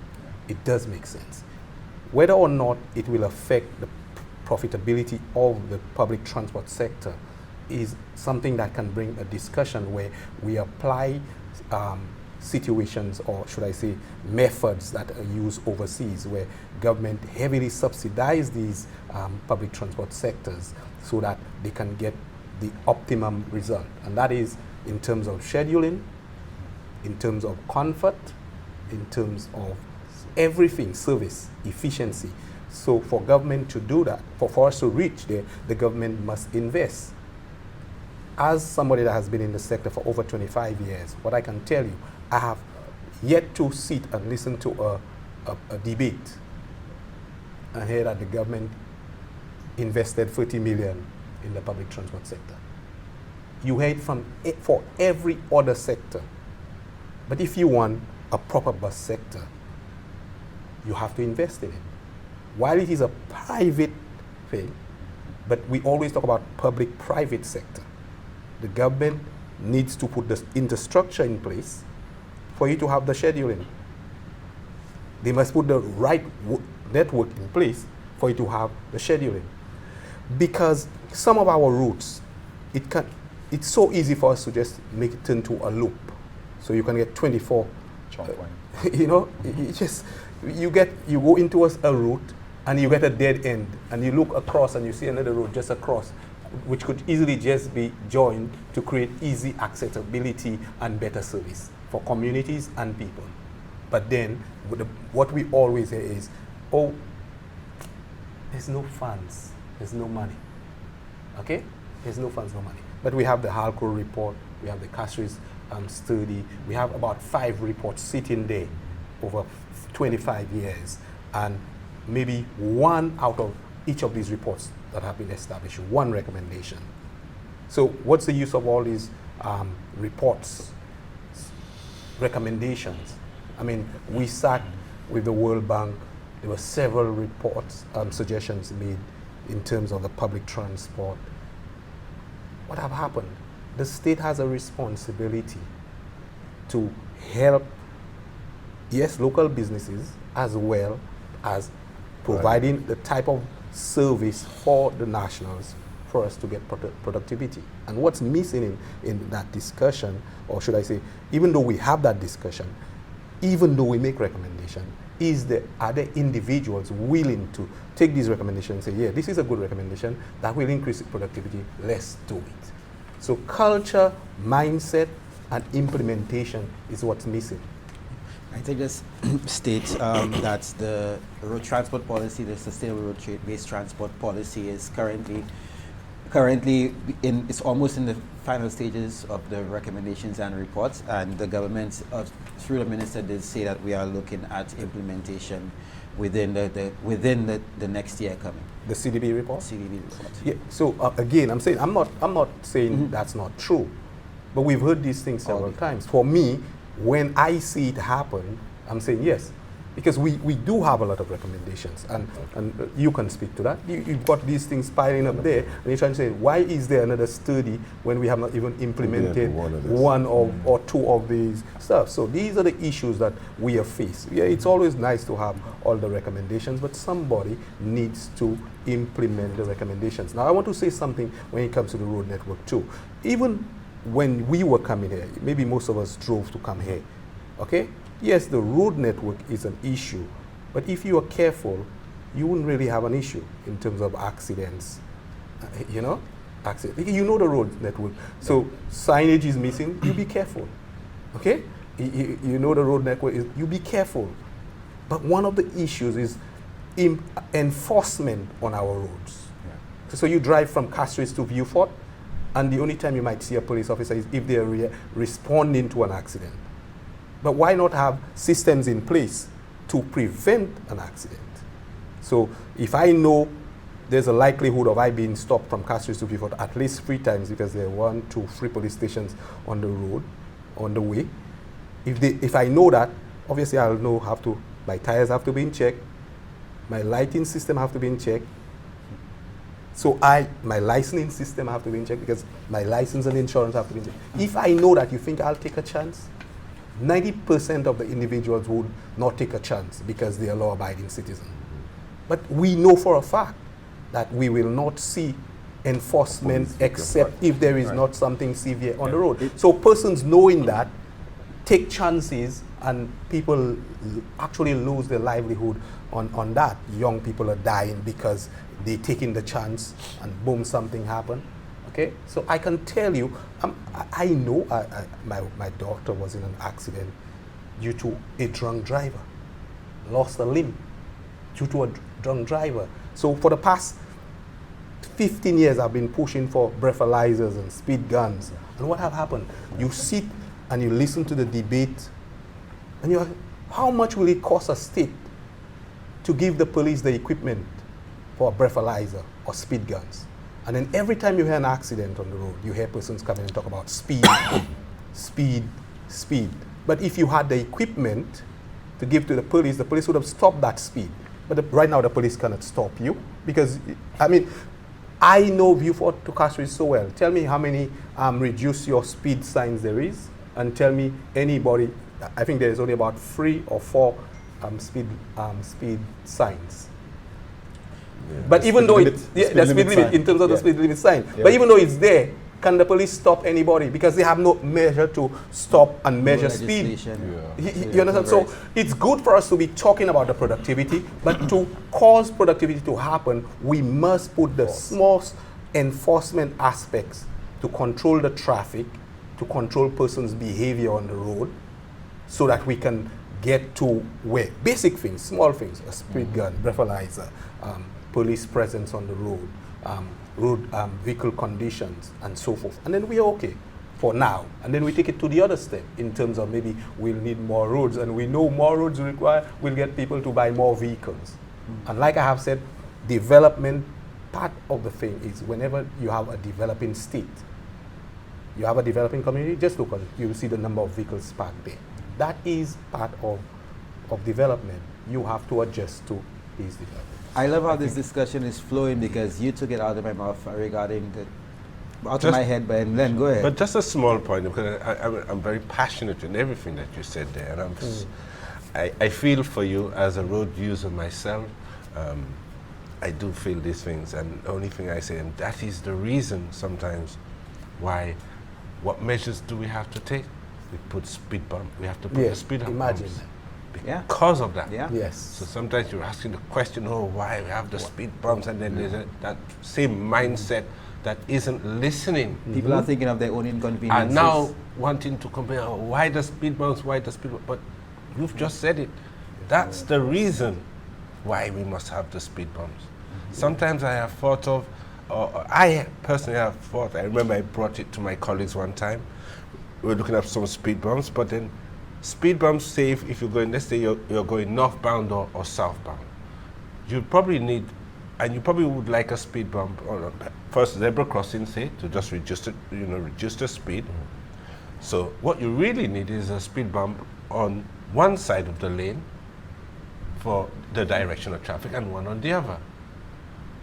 Speaker 2: It does make sense. Whether or not it will affect the profitability of the public transport sector is something that can bring a discussion where we apply situations, or should I say methods that are used overseas, where government heavily subsidize these public transport sectors so that they can get the optimum result. And that is in terms of scheduling, in terms of comfort, in terms of everything, service, efficiency. So for government to do that, for us to reach there, the government must invest. As somebody that has been in the sector for over 25 years, what I can tell you, I have yet to sit and listen to a debate and hear that the government invested 30 million in the public transport sector. You hear it for every other sector. But if you want a proper bus sector, you have to invest in it. While it is a private thing, but we always talk about public-private sector. The government needs to put the infrastructure in place for you to have the scheduling. They must put the right network in place for you to have the scheduling. Because some of our routes, it's so easy for us to just make it turn to a loop. So you can get 24, you know, you go into a route and you get a dead end, and you look across and you see another road just across, which could easily just be joined to create easy accessibility and better service for communities and people. But then what we always say is, oh, there's no funds, there's no money. Okay? There's no funds, no money. But we have the Halco report, we have the Castries study, we have about 5 reports sitting there over 25 years, and maybe 1 out of each of these reports that have been established, 1 recommendation. So what's the use of all these reports, recommendations? I mean, we sat with the World Bank, there were several reports, suggestions made in terms of the public transport. What have happened? The state has a responsibility to help, yes, local businesses, as well as providing the type of service for the nationals for us to get productivity. And what's missing in that discussion, or should I say, even though we have that discussion, even though we make recommendation, are there individuals willing to take these recommendations and say, yeah, this is a good recommendation that will increase productivity, let's do it. So culture, mindset, and implementation is what's missing.
Speaker 1: I think just state that the road transport policy, the sustainable road-based transport policy, is currently it's almost in the final stages of the recommendations and reports, and the government through the minister did say that we are looking at implementation within the next year coming.
Speaker 2: The CDB report?
Speaker 1: CDB report.
Speaker 2: Yeah. So again, I'm not saying that's not true, but we've heard these things several times. For me, when I see it happen, I'm saying yes, because we do have a lot of recommendations, and you can speak to that. You've got these things piling up there, and you're trying to say, why is there another study when we have not even implemented one or 2 of these stuff? So these are the issues that we are faced. Yeah, it's always nice to have all the recommendations, but somebody needs to implement the recommendations. Now, I want to say something when it comes to the road network too. Even when we were coming here, maybe most of us drove to come here, okay? Yes, the road network is an issue, but if you are careful, you wouldn't really have an issue in terms of accidents. You know the road network. So signage is missing, you be careful, okay? You know the road network is, you be careful. But one of the issues is enforcement on our roads. So you drive from Castries to Viewfort, and the only time you might see a police officer is if they're responding to an accident. But why not have systems in place to prevent an accident? So if I know there's a likelihood of I being stopped from Castries to Viewfort at least 3 times because there are 1, 2, 3 police stations on the road, on the way. If I know that, obviously I'll know my tires have to be in check, my lighting system have to be in check. So my licensing system have to be in check because my license and insurance have to be in check. If I know that, you think I'll take a chance? 90% of the individuals would not take a chance because they are law-abiding citizens. But we know for a fact that we will not see enforcement except if there is not something severe on the road. So persons knowing that take chances, and people actually lose their livelihood on that. Young people are dying because they taking the chance and boom, something happened. Okay, so I can tell you, I know my daughter was in an accident due to a drunk driver, lost a limb due to a drunk driver. So for the past 15 years, I've been pushing for breathalyzers and speed guns. And what have happened? You sit and you listen to the debate, and you're, how much will it cost a state to give the police the equipment for a breathalyzer or speed guns? And then every time you hear an accident on the road, you hear persons coming and talk about speed, speed, speed. But if you had the equipment to give to the police would have stopped that speed. But right now the police cannot stop you because, I mean, I know Viewfort to Castries so well. Tell me how many reduce your speed signs there is, and tell me anybody, I think there is only about 3 or 4 speed signs.
Speaker 6: Yeah.
Speaker 2: But even though the speed limit in terms of the speed limit sign, but even though it's there, can the police stop anybody? Because they have no measure to stop and measure speed. You understand? So it's good for us to be talking about the productivity, but to cause productivity to happen, we must put the small enforcement aspects to control the traffic, to control persons' behavior on the road, so that we can get to where basic things, small things, a speed gun, breathalyzer, police presence on the road, vehicle conditions, and so forth. And then we are okay for now. And then we take it to the other step in terms of maybe we'll need more roads, and we know more roads will get people to buy more vehicles. And like I have said, development, part of the thing is whenever you have a developing state, you have a developing community, just look at it, you will see the number of vehicles parked there. That is part of development. You have to adjust to these developments.
Speaker 1: I love how this discussion is flowing because you took it out of my mouth regarding out of my head, but then go ahead.
Speaker 5: But just a small point, because I'm very passionate in everything that you said there, and I feel for you as a road user myself. I do feel these things, and the only thing I say, and that is the reason sometimes why, what measures do we have to take? We put speed bump, we have to put the speed bumps. Because of that.
Speaker 2: Yes.
Speaker 5: So sometimes you're asking the question, oh, why we have the speed bumps, and then there's that same mindset that isn't listening.
Speaker 1: People are thinking of their own inconveniences.
Speaker 5: And now wanting to compare, oh, why the speed bumps, why the speed bumps? But you've just said it. That's the reason why we must have the speed bumps. Sometimes I have thought of, I personally have thought, I remember I brought it to my colleagues one time. We were looking at some speed bumps, but then speed bumps save if you're going, let's say you're going northbound or southbound. You probably need, and you probably would like a speed bump on first zebra crossing, say, to just reduce the speed. So what you really need is a speed bump on one side of the lane for the direction of traffic and one on the other.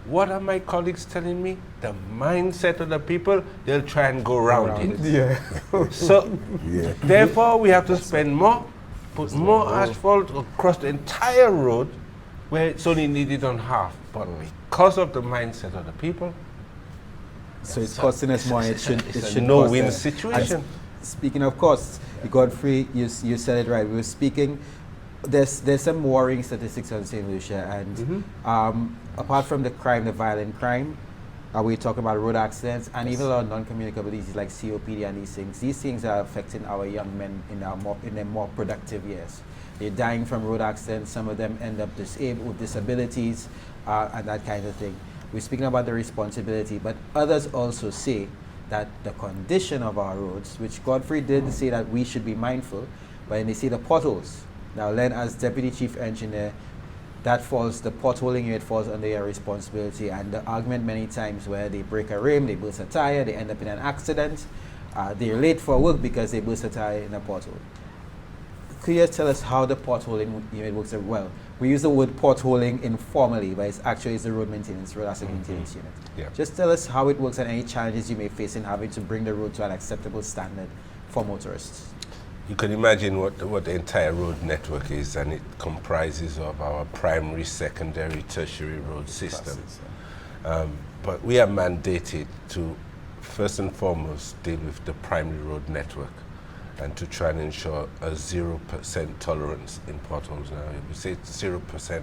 Speaker 5: What are my colleagues telling me? The mindset of the people, they'll try and go around it. So, therefore, we have to spend more, put more asphalt across the entire road where it's only needed on half. But because of the mindset of the people,
Speaker 1: so it's costing us more. It should
Speaker 5: a no-win situation.
Speaker 1: And speaking of costs, Godfrey, you said it right. We were speaking. There's some worrying statistics on Saint Lucia, and apart from the crime, the violent crime, We talk about road accidents and even a lot of non-communicable diseases like COPD and these things. These things are affecting our young men in their more productive years. They're dying from road accidents. Some of them end up disabled with disabilities and that kind of thing. We're speaking about the responsibility, but others also say that the condition of our roads, which Godfrey did say that we should be mindful, but when they say the potholes. Now, Len, as Deputy Chief Engineer, the potholing unit falls under your responsibility, and the argument many times where they break a rim, they burst a tire, they end up in an accident, they're late for work because they burst a tire in a pothole. Could you tell us how the potholing unit works? Well, we use the word potholing informally, but it's actually the road asset maintenance unit.
Speaker 5: Yeah.
Speaker 1: Just tell us how it works and any challenges you may face in having to bring the road to an acceptable standard for motorists.
Speaker 5: You can imagine what the entire road network is, and it comprises of our primary, secondary, tertiary road system. But we are mandated to, first and foremost, deal with the primary road network and to try and ensure a 0% tolerance in potholes. Now, if we say 0%,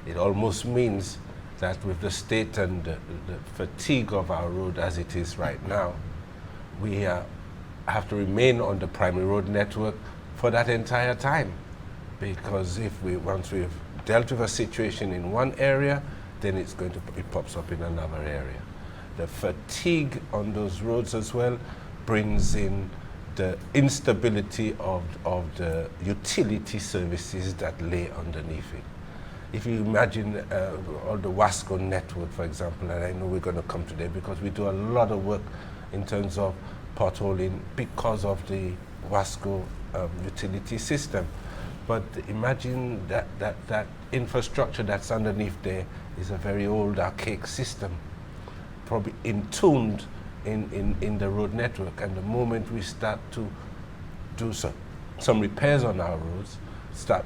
Speaker 5: it almost means that with the state and the fatigue of our road as it is right now, we have to remain on the primary road network for that entire time. Because once we've dealt with a situation in one area, then it pops up in another area. The fatigue on those roads as well brings in the instability of the utility services that lay underneath it. If you imagine all the Wasco network, for example, and I know we're going to come to that because we do a lot of work in terms of potholing because of the Wasco utility system. But imagine that infrastructure that's underneath there is a very old, archaic system, probably entombed in the road network. And the moment we start to do some repairs on our roads, start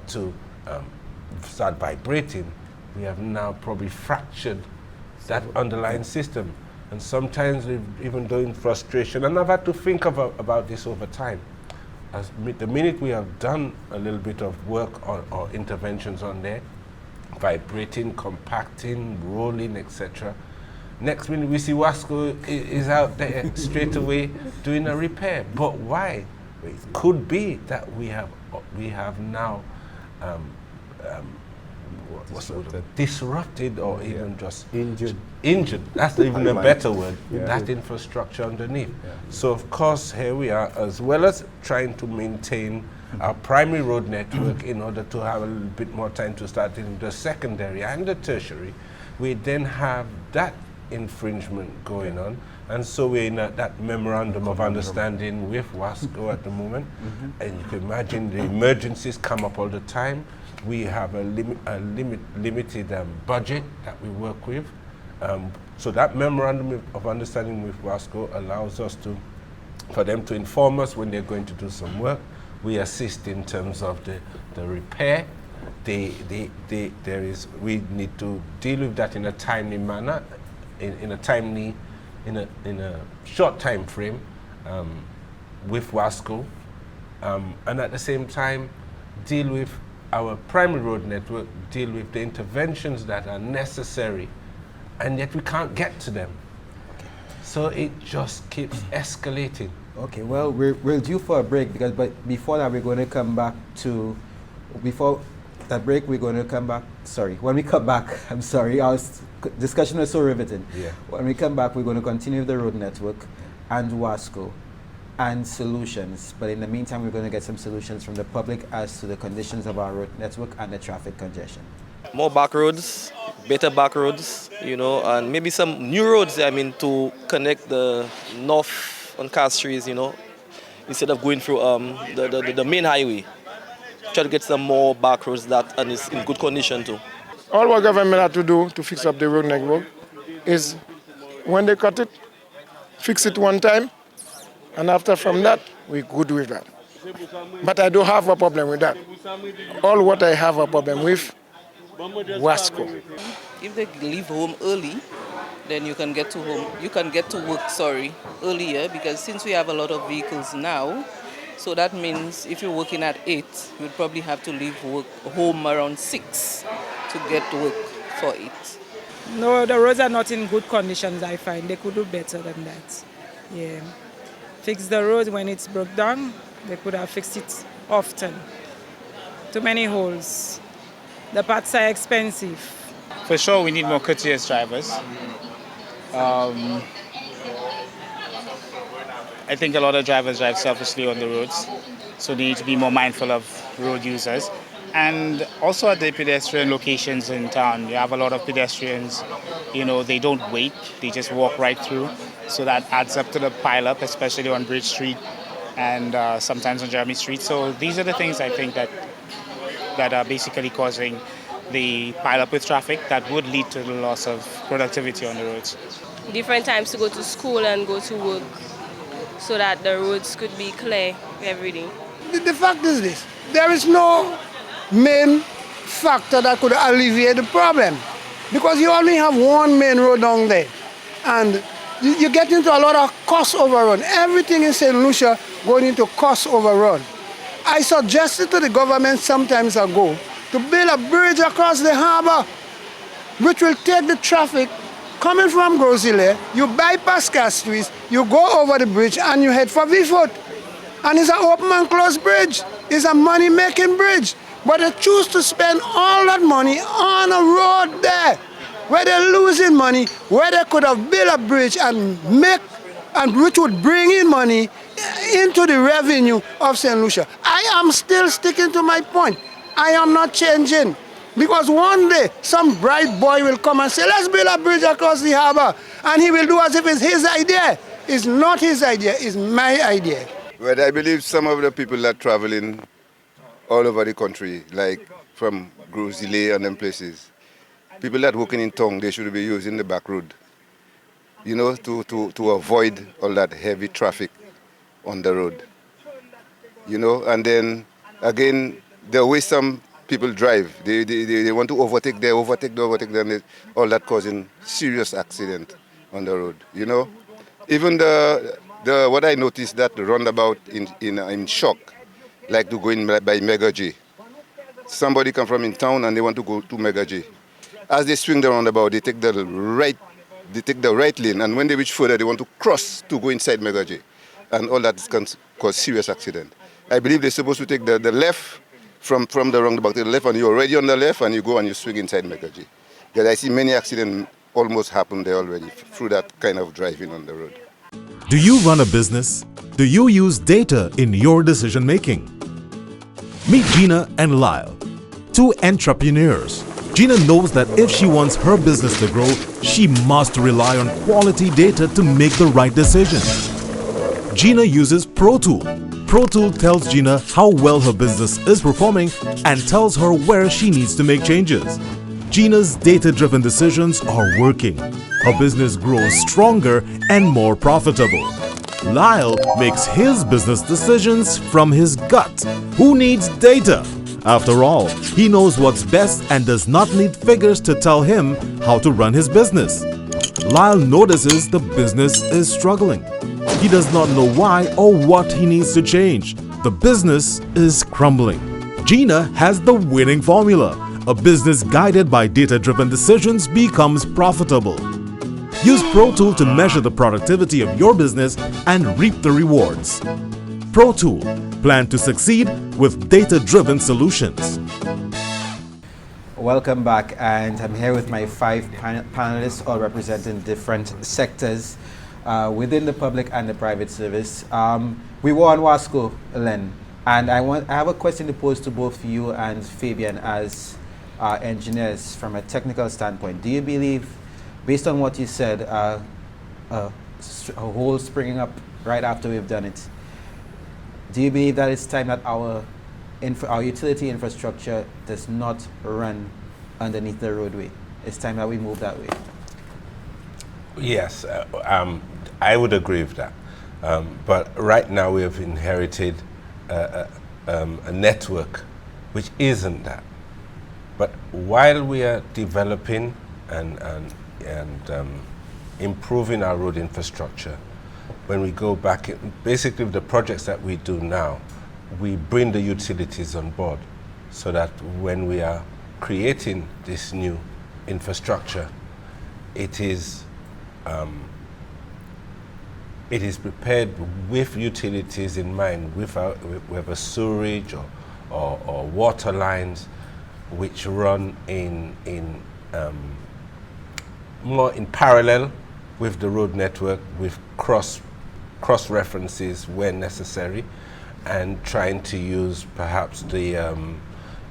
Speaker 5: vibrating, we have now probably fractured that underlying system. And sometimes even though in frustration, and I've had to think about this over time. The minute we have done a little bit of work or interventions on there, vibrating, compacting, rolling, etc., next minute we see Wasco is out there straight away doing a repair. But why? It could be that we have now disrupted or even just injured. That's even a better word. That infrastructure underneath. So of course here we are, as well as trying to maintain our primary road network in order to have a little bit more time to start in the secondary and the tertiary. We then have that infringement going on, and so we're in that memorandum of understanding with Wasco at the moment. And you can imagine the emergencies come up all the time. We have a limited budget that we work with. So that memorandum of understanding with Wasco allows us for them to inform us when they're going to do some work. We assist in terms of the repair. We need to deal with that in a timely manner, in a short time frame with Wasco, and at the same time deal with our primary road network, deal with the interventions that are necessary, and yet we can't get to them. So it just keeps escalating.
Speaker 1: Okay, well, we're due for a break, but before that we're going to come back to, before that break we're going to come back, when we come back, I'm sorry, our discussion was so riveting.
Speaker 5: Yeah.
Speaker 1: When we come back, we're going to continue with the road network and Wasco and solutions, but in the meantime we're going to get some solutions from the public as to the conditions of our road network and the traffic congestion.
Speaker 21: More back roads, better back roads, and maybe some new roads, to connect the north on Castries, instead of going through the main highway. Try to get some more back roads and is in good condition too.
Speaker 22: All what government had to do to fix up the road network is when they cut it, fix it one time, and after from that, we're good with that. But I don't have a problem with that. All what I have a problem with, Wasco.
Speaker 11: If they leave home early, then you can get to work earlier, because since we have a lot of vehicles now, so that means if you're working at 8, you'd probably have to leave home around 6 to get to work for 8.
Speaker 7: No, the roads are not in good conditions, I find. They could do better than that. Yeah. Fix the road when it's broke down. They could have fixed it often. Too many holes. The parts are expensive.
Speaker 8: For sure, we need more courteous drivers. I think a lot of drivers drive selfishly on the roads, so they need to be more mindful of road users. And also at the pedestrian locations in town, you have a lot of pedestrians, they don't wait, they just walk right through. So that adds up to the pile-up, especially on Bridge Street and sometimes on Jeremy Street. So these are the things I think that are basically causing the pile-up with traffic that would lead to the loss of productivity on the roads.
Speaker 23: Different times to go to school and go to work so that the roads could be clear every day.
Speaker 24: The fact is this, there is no main factor that could alleviate the problem because you only have one main road down there and you get into a lot of cost overrun. Everything in Saint Lucia going into cost overrun. I suggested to the government some time ago to build a bridge across the harbor which will take the traffic coming from Grosile, you bypass Castries, you go over the bridge and you head for Vifoot. And it's an open and closed bridge. It's a money-making bridge. But they choose to spend all that money on a road there, where they're losing money, where they could have built a bridge and which would bring in money into the revenue of Saint Lucia. I am still sticking to my point. I am not changing. Because one day, some bright boy will come and say, let's build a bridge across the harbor. And he will do as if it's his idea. It's not his idea, it's my idea.
Speaker 25: Well, I believe some of the people that are traveling all over the country, like from Grosile and them places, people that working in town, they should be using the back road, to avoid all that heavy traffic on the road. And then, again, the way some people drive, they want to overtake, and all that causing serious accident on the road, Even what I noticed that the roundabout in Shock, like to go in by Mega J. Somebody come from in town and they want to go to Mega J. As they swing the roundabout, they take the right lane, and when they reach further, they want to cross to go inside Mega J. And all that can cause serious accident. I believe they're supposed to take the left from the roundabout to the left, and you're already on the left, and you go and you swing inside Mega J. Because I see many accidents almost happen there already through that kind of driving on the road.
Speaker 20: Do you run a business? Do you use data in your decision making? Meet Gina and Lyle, two entrepreneurs. Gina knows that if she wants her business to grow, she must rely on quality data to make the right decisions. Gina uses Pro Tool. Pro Tool tells Gina how well her business is performing and tells her where she needs to make changes. Gina's data-driven decisions are working. Her business grows stronger and more profitable. Lyle makes his business decisions from his gut. Who needs data? After all, he knows what's best and does not need figures to tell him how to run his business. Lyle notices the business is struggling. He does not know why or what he needs to change. The business is crumbling. Gina has the winning formula. A business guided by data-driven decisions becomes profitable. Use Pro Tool to measure the productivity of your business and reap the rewards. Pro Tool. Plan to succeed with data-driven solutions.
Speaker 1: Welcome back, and I'm here with my 5 panelists, all representing different sectors within the public and the private service. We were on Wasco, Len, and I have a question to pose to both you and Fabian as engineers from a technical standpoint. Do you believe, based on what you said, a hole springing up right after we've done it, do you believe that it's time that our utility infrastructure does not run underneath the roadway? It's time that we move that way.
Speaker 5: Yes, I would agree with that. But right now we have inherited a network which isn't that. But while we are developing and improving our road infrastructure, when we go back, basically the projects that we do now, we bring the utilities on board so that when we are creating this new infrastructure, it is prepared with utilities in mind, with a sewerage or water lines which run in more in parallel with the road network, with cross references when necessary, and trying to use perhaps the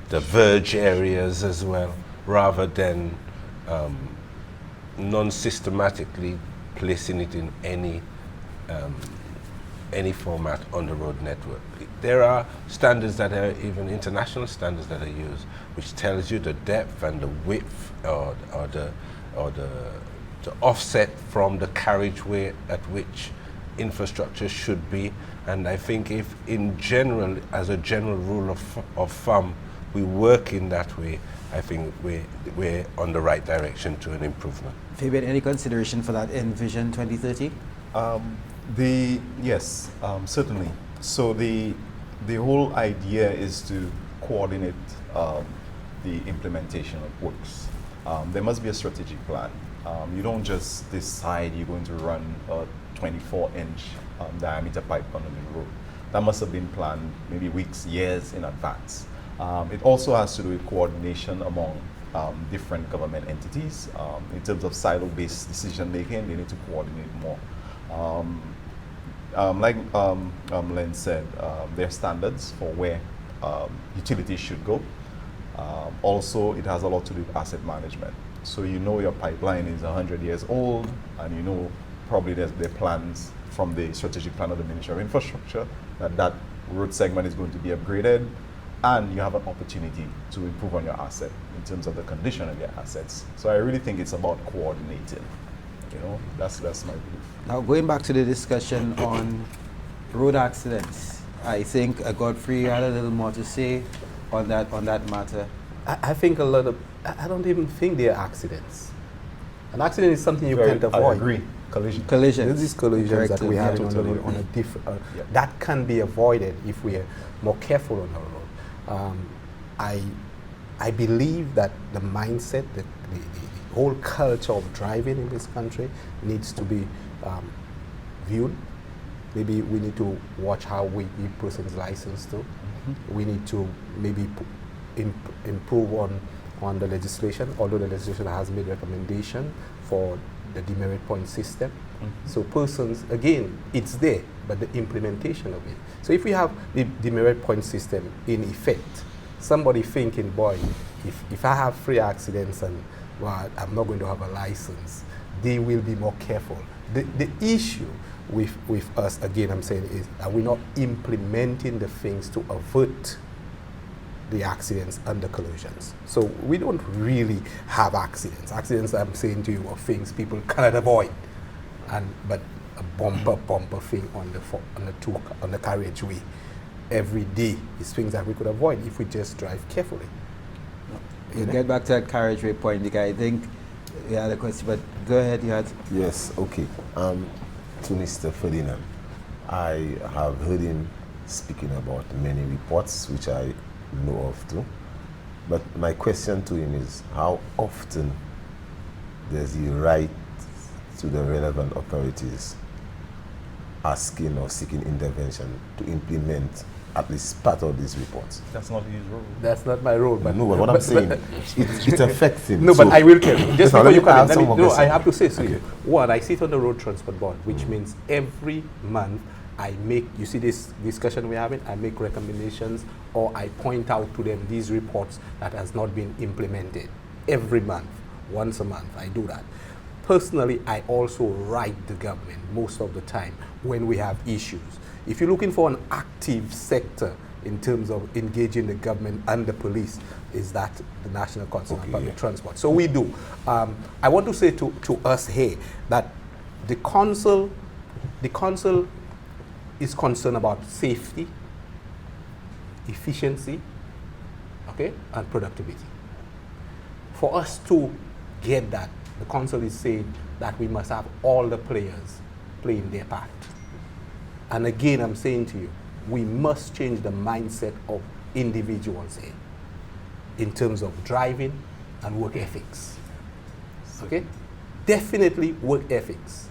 Speaker 5: verge areas as well, rather than non-systematically placing it in any format on the road network. There are standards that are even international standards that are used, which tells you the depth and the width or the offset from the carriageway at which infrastructure should be. And I think if in general, as a general rule of thumb, we work in that way, I think we're on the right direction to an improvement.
Speaker 1: Fabian, any consideration for that in Vision 2030?
Speaker 6: Yes, certainly. So the whole idea is to coordinate the implementation of works. There must be a strategic plan. You don't just decide you're going to run a 24-inch diameter pipe on the main road. That must have been planned maybe weeks, years in advance. It also has to do with coordination among different government entities. In terms of silo-based decision making, they need to coordinate more. Like Len said, there are standards for where utilities should go. Also, it has a lot to do with asset management. So you know your pipeline is 100 years old, and you know probably there are plans from the strategic plan of the Ministry of Infrastructure that road segment is going to be upgraded, and you have an opportunity to improve on your asset in terms of the condition of your assets. So I really think it's about coordinating. You know, that's my belief.
Speaker 1: Now, going back to the discussion on road accidents, I think Godfrey had a little more to say on that matter.
Speaker 2: I think I don't even think they're accidents. An accident is something you can't avoid.
Speaker 6: I agree.
Speaker 1: Collisions.
Speaker 2: These collisions that we have on a different, that can be avoided if we are more careful on our road. I believe that the mindset, the whole culture of driving in this country needs to be viewed. Maybe we need to watch how we give persons license to. We need to maybe improve on the legislation, although the legislation has made recommendation for the demerit point system. So persons, again, it's there, but the implementation of it. So if we have the demerit point system in effect, somebody thinking, boy, if I have 3 accidents and well, I'm not going to have a license, they will be more careful. The issue with us, again, I'm saying, is are we not implementing the things to avert the accidents and the collisions? So we don't really have accidents. Accidents, I'm saying to you, are things people cannot avoid. But a bumper thing on the carriageway every day is things that we could avoid if we just drive carefully.
Speaker 1: We'll get back to that carriageway point, I think you had a question, but go ahead, you had.
Speaker 3: Yes, okay. To Mr. Ferdinand, I have heard him speaking about many reports, which I know of too. But my question to him is, how often does he write to the relevant authorities asking or seeking intervention to implement at least part of these reports?
Speaker 6: That's not his role.
Speaker 2: That's not my role. But
Speaker 3: no, but what I'm saying, it affects him.
Speaker 2: No, but I will tell you. Just before you come in, I have to say to you. One, I sit on the Road Transport Board, which means every month I make, you see this discussion we're having, I make recommendations or I point out to them these reports that has not been implemented. Every month, once a month, I do that. Personally, I also write the government most of the time when we have issues. If you're looking for an active sector in terms of engaging the government and the police, is that the National Council on Public Transport. So we do. I want to say to us here that the council is concerned about safety, efficiency, okay, and productivity. For us to get that, the council is saying that we must have all the players playing their part. And again, I'm saying to you, we must change the mindset of individuals here in terms of driving and work ethics. Okay? definitely work ethics,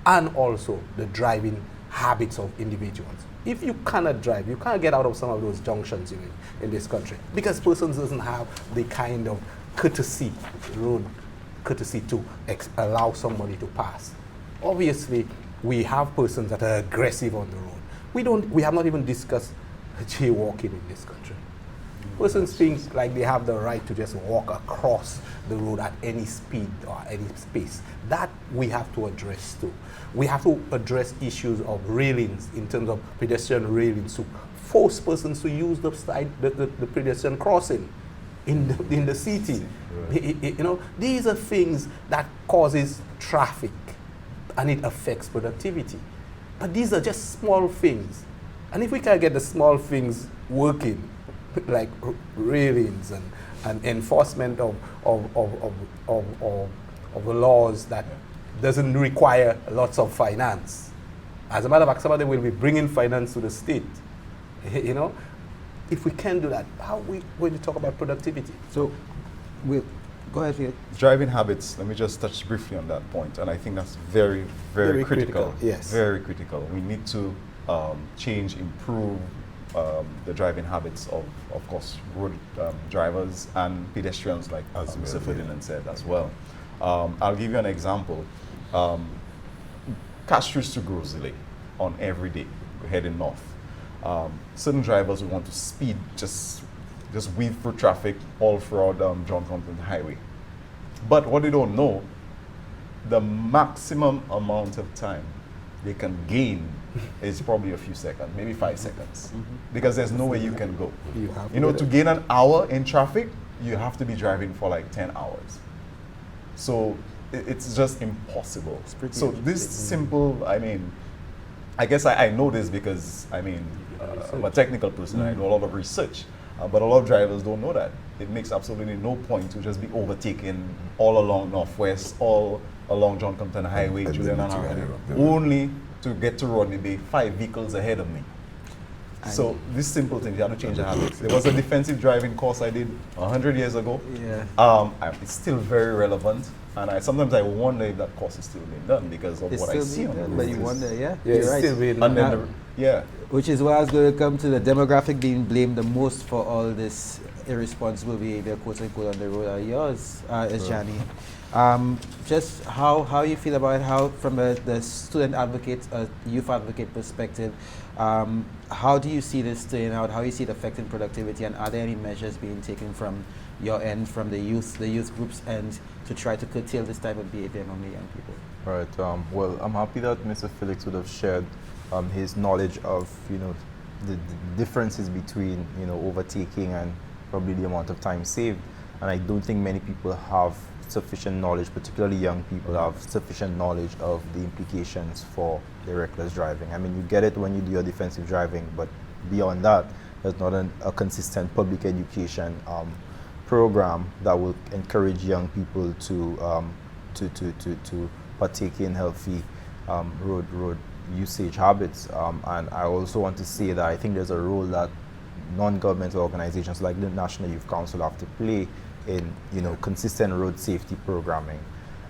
Speaker 2: and also the driving habits of individuals. If you cannot drive, you can't get out of some of those junctions in this country, because persons doesn't have the kind of courtesy, road courtesy to allow somebody to pass. Obviously, we have persons that are aggressive on the road. We have not even discussed jaywalking in this country. Persons think like they have the right to just walk across the road at any speed or any space. That we have to address too. We have to address issues of railings in terms of pedestrian railings to force persons to use the pedestrian crossing in the city. Right. These are things that causes traffic and it affects productivity. But these are just small things. And if we can get the small things working, like railings and enforcement of the laws that doesn't require lots of finance. As a matter of fact, somebody will be bringing finance to the state. If we can do that, how are we going to talk about productivity?
Speaker 1: So, go ahead here.
Speaker 6: Driving habits, let me just touch briefly on that point. And I think that's very, very critical.
Speaker 2: Yes.
Speaker 6: Very critical. We need to change, improve the driving habits of course, road drivers and pedestrians, like as Mr. Ferdinand said as well. I'll give you an example. Castries to Grosley on every day, heading north. Certain drivers will want to speed, just weave through traffic all throughout John Compton Highway. But what they don't know, the maximum amount of time they can gain is probably a few seconds, maybe 5 seconds, because there's no way you can go. To gain an hour in traffic, you have to be driving for like 10 hours. So it's just impossible. So this simple, I guess I know this because, I'm a technical person, I do a lot of research, but a lot of drivers don't know that. It makes absolutely no point to just be overtaken all along Northwest, all along John Compton Highway, Julian and Harmony, only to get to Rodney Bay 5 vehicles ahead of me. So these simple things, you have to change the habits. There was a defensive driving course I did 100 years ago. Yeah. It's still very relevant, and sometimes I wonder if that course is still being done because of what I see on the road.
Speaker 1: But you wonder,
Speaker 2: Yeah, it's
Speaker 1: right.
Speaker 2: still being
Speaker 6: And
Speaker 2: done.
Speaker 6: then yeah.
Speaker 1: Which is why I was going to come to the demographic being blamed the most for all this irresponsible behavior, quote unquote, on the road are yours, Johnny. Just how you feel about it, how from the student advocate, youth advocate perspective, how do you see this turning out? How do you see it affecting productivity, and are there any measures being taken from your end, from the youth groups end, to try to curtail this type of behavior among the young people?
Speaker 4: Right. Well, I'm happy that Mr. Felix would have shared his knowledge of the differences between overtaking and probably the amount of time saved. And I don't think many people have sufficient knowledge, particularly young people have sufficient knowledge of the implications for the reckless driving. You get it when you do your defensive driving, but beyond that, there's not a consistent public education program that will encourage young people to partake in healthy road usage habits. And I also want to say that I think there's a role that non-governmental organizations like the National Youth Council have to play in consistent road safety programming.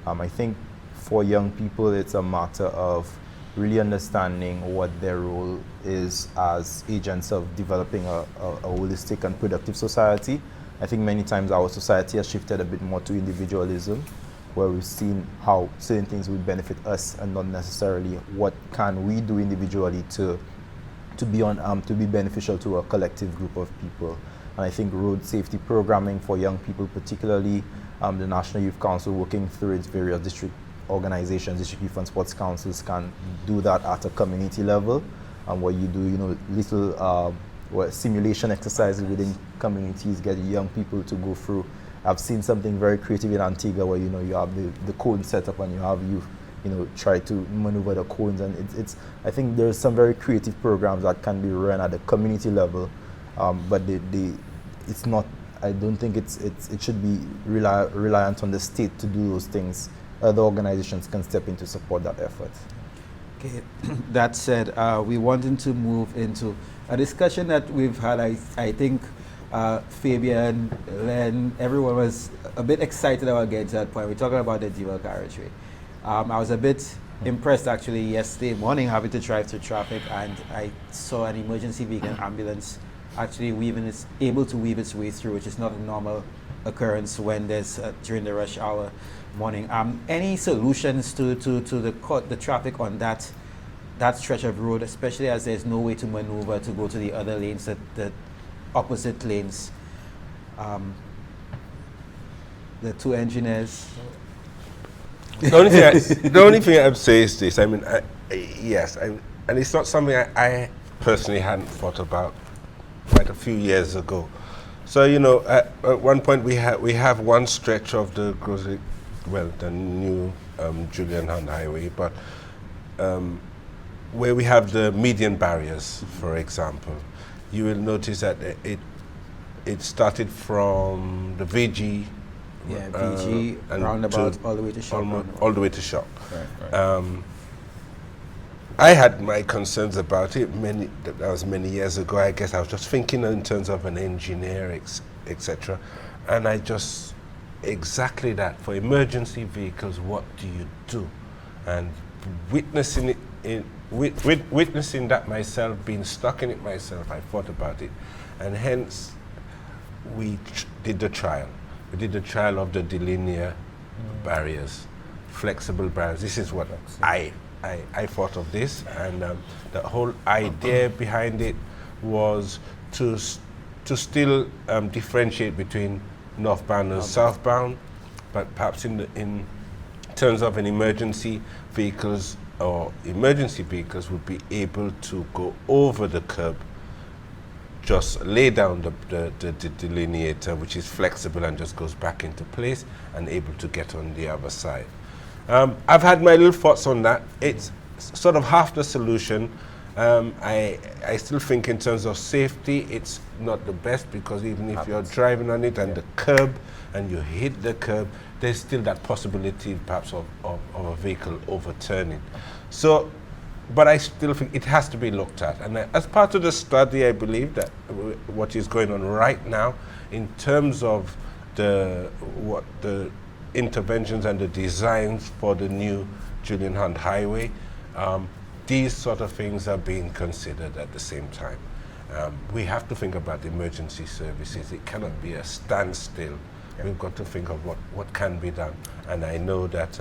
Speaker 4: I think for young people it's a matter of really understanding what their role is as agents of developing a holistic and productive society. I think many times our society has shifted a bit more to individualism, where we've seen how certain things would benefit us and not necessarily what can we do individually to be beneficial to a collective group of people. And I think road safety programming for young people, particularly the National Youth Council working through its various district organizations, district youth and sports councils, can do that at a community level, where you do little simulation exercises within communities, get young people to go through. I've seen something very creative in Antigua where you have the cone set up and you have youth try to maneuver the cones, and it's I think there's some very creative programs that can be run at the community level, but it's not. I don't think it should be reliant on the state to do those things. Other organizations can step in to support that effort.
Speaker 1: Okay, that said, we wanted to move into a discussion that we've had, I think, Fabian, Len, everyone was a bit excited about getting to that point. We're talking about the dual carriageway. I was a bit impressed actually yesterday morning having to drive through traffic, and I saw an emergency vehicle ambulance actually able to weave its way through, which is not a normal occurrence when there's during the rush hour morning. Any solutions to the traffic on that stretch of road, especially as there's no way to maneuver to go to the other lanes, the opposite lanes? The two engineers.
Speaker 5: The only thing I'd say is this. I mean, yes, and it's not something I personally hadn't thought about quite a few years ago. So at one point we have one stretch of the new Julian Hunt Highway, but where we have the median barriers, for example, you will notice that it started from the VG.
Speaker 1: Yeah, VG roundabout all the way to Shop.
Speaker 5: All the way to Shop.
Speaker 6: Right.
Speaker 5: I had my concerns about it. That was many years ago. I guess I was just thinking in terms of an engineer, etc. And I just exactly that for emergency vehicles. What do you do? And witnessing it, witnessing that myself, being stuck in it myself, I thought about it, and hence we did the trial. We did the trial of the delinear barriers, flexible barriers. This is what I thought of this, and the whole idea behind it was to still differentiate between northbound and southbound, but perhaps in terms of an emergency vehicles would be able to go over the curb, just lay down the delineator, which is flexible and just goes back into place, and able to get on the other side. I've had my little thoughts on that. It's sort of half the solution. I still think in terms of safety, it's not the best, because even if you're driving on it and the curb and you hit the curb, there's still that possibility perhaps of a vehicle overturning. So, but I still think it has to be looked at. And as part of the study, I believe that what is going on right now in terms of the interventions and the designs for the new Julian Hunt Highway, these sort of things are being considered at the same time. We have to think about emergency services. It cannot be a standstill. We've got to think of what can be done. And I know that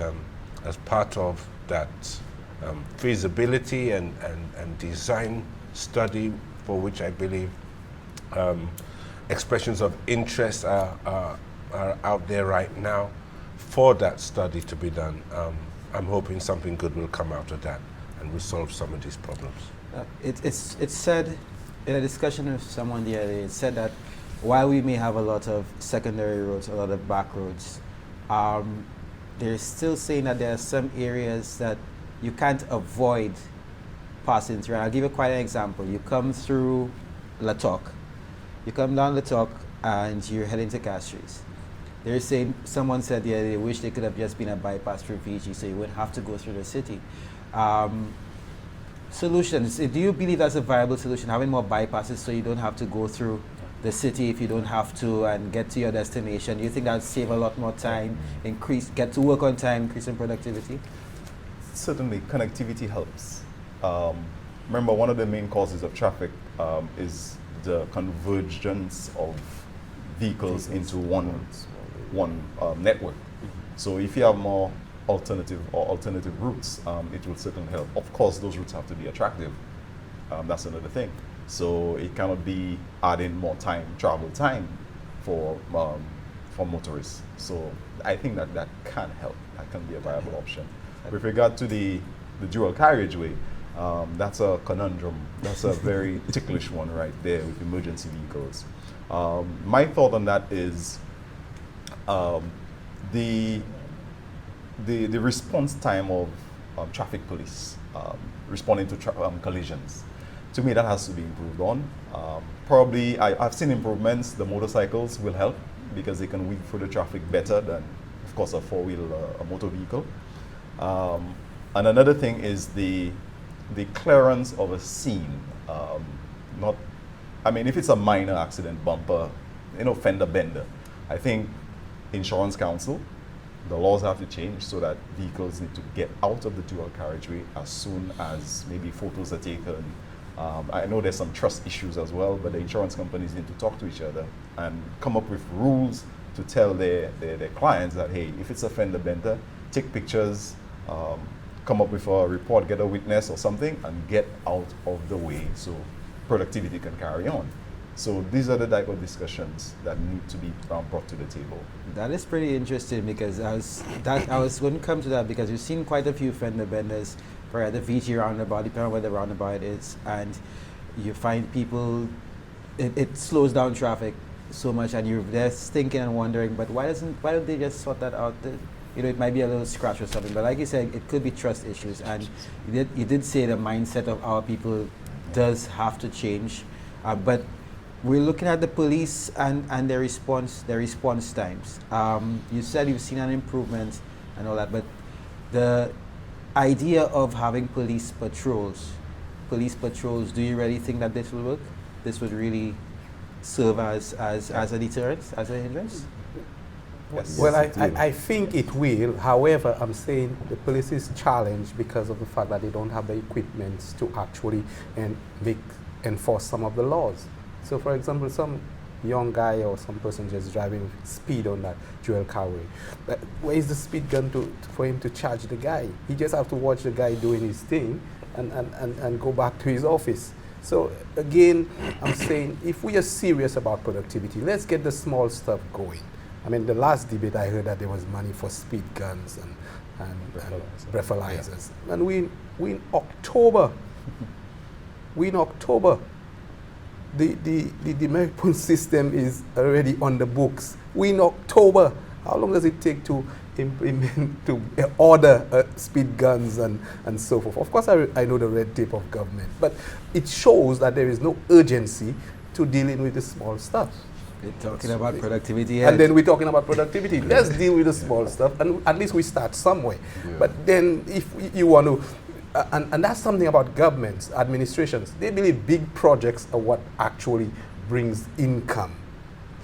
Speaker 5: as part of that feasibility and design study, for which I believe expressions of interest are out there right now, for that study to be done, I'm hoping something good will come out of that and will solve some of these problems.
Speaker 1: It's said in a discussion with someone the other day, it said that while we may have a lot of secondary roads, a lot of back roads, they're still saying that there are some areas that you can't avoid passing through. And I'll give you quite an example. You come through Latok, you come down Latok and you're heading to Castries. They're saying, someone said the other day, they wish they could have just been a bypass through VG so you wouldn't have to go through the city. Solutions, do you believe that's a viable solution, having more bypasses so you don't have to go through the city if you don't have to and get to your destination? Do you think that would save a lot more time, get to work on time, increase in productivity?
Speaker 6: Certainly, connectivity helps. Remember, one of the main causes of traffic is the convergence of vehicles into one network. So if you have more alternative routes, it will certainly help. Of course, those routes have to be attractive. That's another thing. So it cannot be adding more travel time for motorists. So I think that can help. That can be a viable option. With regard to the dual carriageway, that's a conundrum. That's a very ticklish one right there with emergency vehicles. My thought on that is the response time of traffic police responding to collisions. To me, that has to be improved on. Probably, I've seen improvements. The motorcycles will help because they can weave through the traffic better than, of course, a motor vehicle. And another thing is the clearance of a scene. Not I mean, if it's a minor accident, bumper, fender bender, I think insurance council, the laws have to change so that vehicles need to get out of the dual carriageway as soon as maybe photos are taken. I know there's some trust issues as well, but the insurance companies need to talk to each other and come up with rules to tell their clients that, hey, if it's a fender bender, take pictures, come up with a report, get a witness or something, and get out of the way so productivity can carry on. So these are the type of discussions that need to be brought to the table.
Speaker 1: That is pretty interesting, because I was going to come to that, because we've seen quite a few fender benders for the VG roundabout, depending on where the roundabout is, and you find people, it slows down traffic so much, and you're just thinking and wondering, but why don't they just sort that out? It might be a little scratch or something, but like you said, it could be trust issues, and you did say the mindset of our people does have to change, but we're looking at the police and their response times. You said you've seen an improvement and all that, but the idea of having police patrols, do you really think that this will work? This would really serve as a deterrent, as a hindrance?
Speaker 6: Yes.
Speaker 2: Well, I think it will. However, I'm saying the police is challenged because of the fact that they don't have the equipment to actually enforce some of the laws. So, for example, some young guy or some person just driving speed on that dual carriageway. Where is the speed gun for him to charge the guy? He just have to watch the guy doing his thing and go back to his office. So again, I'm saying if we are serious about productivity, let's get the small stuff going. I mean, the last debate I heard that there was money for speed guns and breathalyzers. Yeah. And we in October. The American system is already on the books. We in October. How long does it take to implement, to order speed guns and so forth? Of course, I know the red tape of government, but it shows that there is no urgency to dealing with the small stuff.
Speaker 1: We're talking about productivity.
Speaker 2: And then we're talking about productivity. Let's deal with the small stuff, and at least we start somewhere. Yeah. But then if you want to, and that's something about governments, administrations, they believe big projects are what actually brings income.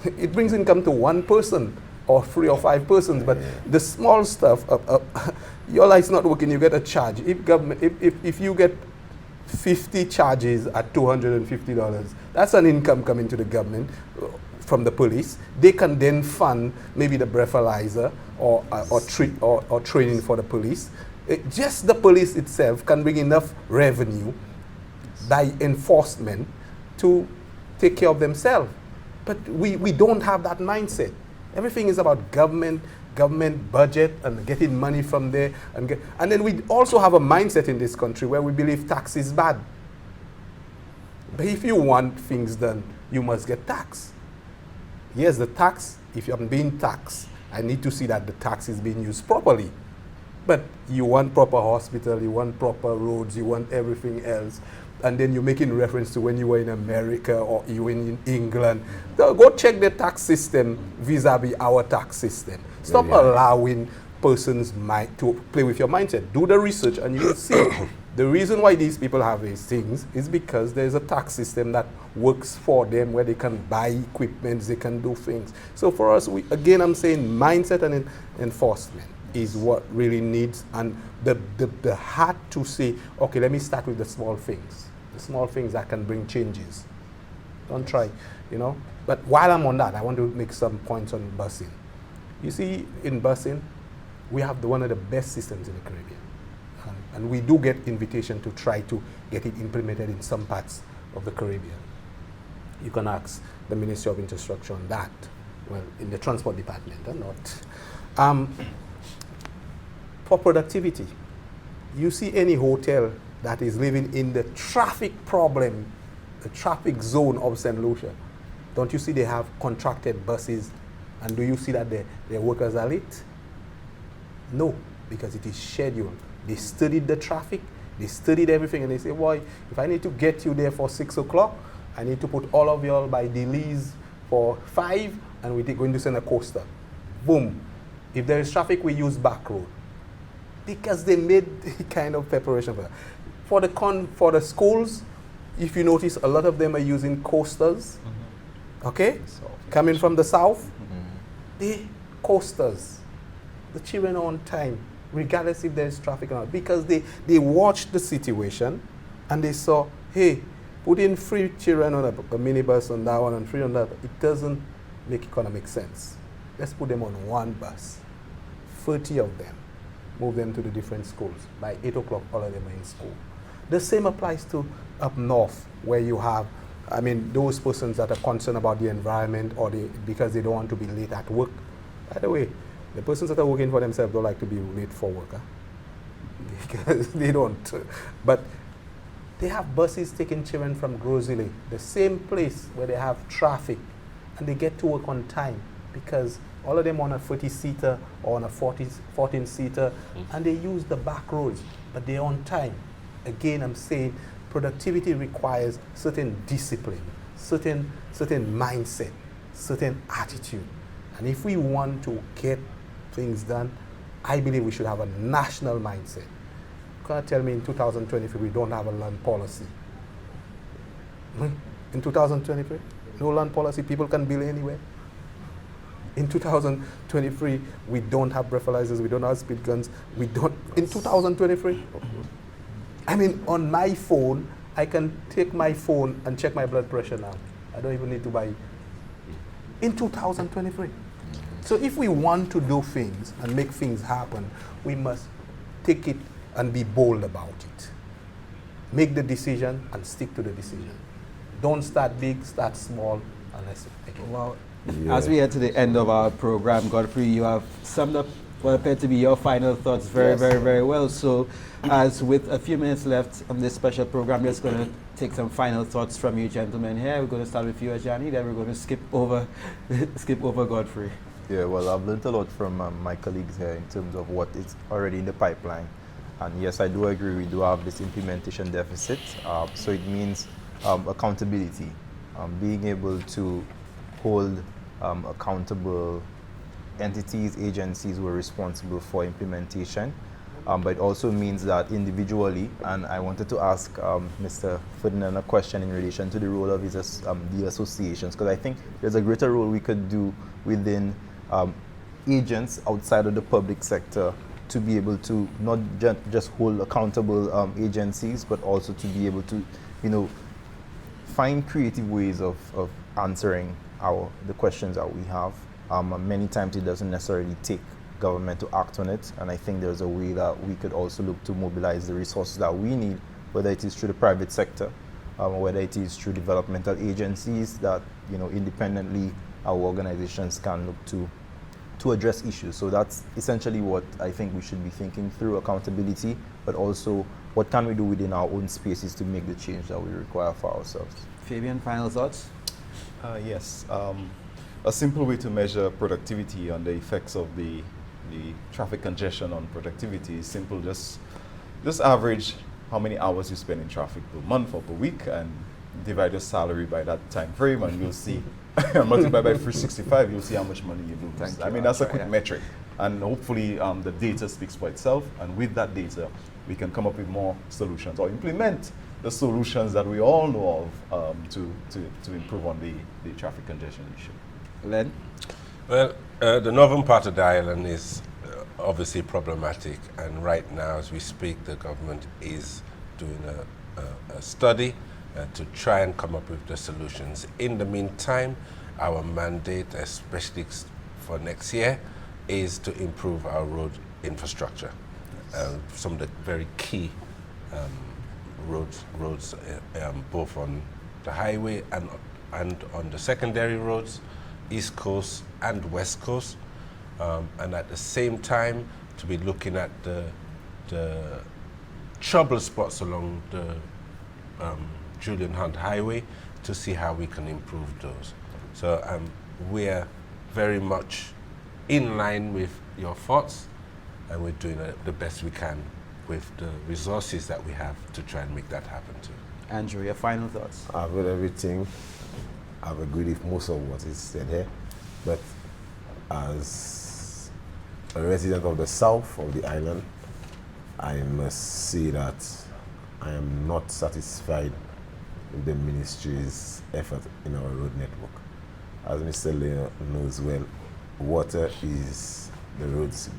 Speaker 2: It brings income to one person or 3 or 5 persons, but the small stuff, your light's not working, you get a charge. If you get 50 charges at $250, that's an income coming to the government from the police. They can then fund maybe the breathalyzer or training for the police. Just the police itself can bring enough revenue by enforcement to take care of themselves. But we don't have that mindset. Everything is about government budget and getting money from there. And then we also have a mindset in this country where we believe tax is bad. But if you want things done, you must get tax. Yes, the tax, if I'm being taxed, I need to see that the tax is being used properly. But you want proper hospital, you want proper roads, you want everything else. And then you're making reference to when you were in America or you were in England. So go check the tax system vis-a-vis our tax system. Stop allowing persons to play with your mindset. Do the research and you will see. The reason why these people have these things is because there's a tax system that works for them where they can buy equipment, they can do things. So for us, again, I'm saying mindset and enforcement is what really needs, and the heart to say, okay, let me start with the small things. The small things that can bring changes. Don't try, But while I'm on that, I want to make some points on busing. You see, in busing, we have one of the best systems in the Caribbean. And we do get invitation to try to get it implemented in some parts of the Caribbean. You can ask the Ministry of Infrastructure on that. Well, in the transport department, or not. For productivity, you see any hotel that is living in the traffic problem, the traffic zone of Saint Lucia, don't you see they have contracted buses? And do you see that their workers are late? No, because it is scheduled. They studied the traffic, they studied everything, and they say, boy, if I need to get you there for 6 o'clock, I need to put all of y'all by Delease for 5, and we're going to send a coaster. Boom. If there is traffic, we use back road. Because they made kind of preparation for that. For the schools, if you notice, a lot of them are using coasters, okay? Coming from the south, they coasters. The children are on time, regardless if there's traffic or not, because they watched the situation and they saw, hey, putting 3 children on a minibus on that one and 3 on that, it doesn't make economic sense. Let's put them on one bus, 30 of them, move them to the different schools. By 8 o'clock, all of them are in school. The same applies to up north, where you have, I mean, those persons that are concerned about the environment or because they don't want to be late at work. By the way, the persons that are working for themselves don't like to be late for work, because they don't. But they have buses taking children from Grosley, the same place where they have traffic, and they get to work on time because all of them on a 30-seater or on a 14-seater, and they use the back roads, but they're on time. Again, I'm saying productivity requires certain discipline, certain mindset, certain attitude. And if we want to get things done, I believe we should have a national mindset. You can't tell me in 2023 we don't have a land policy. In 2023, no land policy, people can build anywhere. In 2023, we don't have breathalyzers, we don't have speed guns, we don't, in 2023, I mean, on my phone, I can take my phone and check my blood pressure now. I don't even need to buy it. In 2023. So if we want to do things and make things happen, we must take it and be bold about it. Make the decision and stick to the decision. Don't start big, start small, and let's make it.
Speaker 1: Well, as we head to the end of our program, Godfrey, you have summed up what appeared to be your final thoughts very well. So, as with a few minutes left on this special program, we're just going to take some final thoughts from you gentlemen here. We're going to start with you, Ajani, then we're going to skip over Godfrey.
Speaker 4: Yeah, well, I've learned a lot from my colleagues here in terms of what is already in the pipeline. And yes, I do agree, we do have this implementation deficit. So it means accountability, being able to hold accountable entities, agencies who are responsible for implementation. But it also means that individually, and I wanted to ask Mr. Ferdinand a question in relation to the role of his, the associations, because I think there's a greater role we could do within agents outside of the public sector to be able to not just hold accountable agencies, but also to be able to, find creative ways of answering the questions that we have. Many times it doesn't necessarily take government to act on it, and I think there's a way that we could also look to mobilize the resources that we need, whether it is through the private sector, or whether it is through developmental agencies that independently our organizations can look to address issues. So that's essentially what I think we should be thinking through: accountability, but also what can we do within our own spaces to make the change that we require for ourselves.
Speaker 1: Fabian, final thoughts?
Speaker 6: Yes. A simple way to measure productivity and the effects of the traffic congestion on productivity is simple. Just average how many hours you spend in traffic per month or per week and divide your salary by that time frame, and you'll see, multiply by 365, you'll see how much money you lose. I mean, that's a quick metric. And hopefully the data speaks for itself, and with that data, we can come up with more solutions or implement the solutions that we all know of to improve on the traffic congestion issue.
Speaker 1: Len?
Speaker 5: Well, the northern part of the island is obviously problematic, and right now as we speak, the government is doing a study to try and come up with the solutions. In the meantime, our mandate, especially for next year, is to improve our road infrastructure. Some of the very key roads both on the highway and on the secondary roads, East Coast and West Coast, and at the same time to be looking at the trouble spots along the Julian Hunt Highway to see how we can improve those. So we're very much in line with your thoughts, and we're doing the best we can with the resources that we have to try and make that happen too.
Speaker 1: Andrew, your final thoughts?
Speaker 3: I've heard everything. I've agreed with most of what is said here, but as a resident of the south of the island, I must say that I am not satisfied the ministry's effort in our road network. As Mr. Leo knows well, water is the road's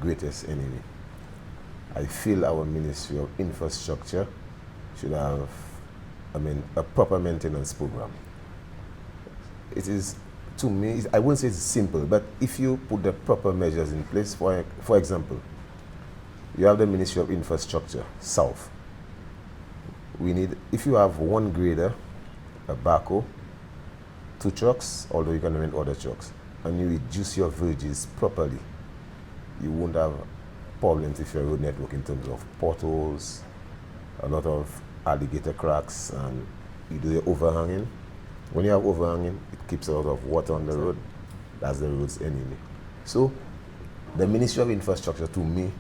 Speaker 3: greatest enemy. I feel our Ministry of Infrastructure should have, a proper maintenance program. It is, to me, I wouldn't say it's simple, but if you put the proper measures in place, for example, you have the Ministry of Infrastructure, South. We need, if you have one grader, a backhoe, 2 trucks, although you can rent other trucks, and you reduce your verges properly, you won't have problems with your road network in terms of potholes, a lot of alligator cracks, and you do the overhanging. When you have overhanging, it keeps a lot of water on the road. That's the road's enemy. So the Ministry of Infrastructure, to me,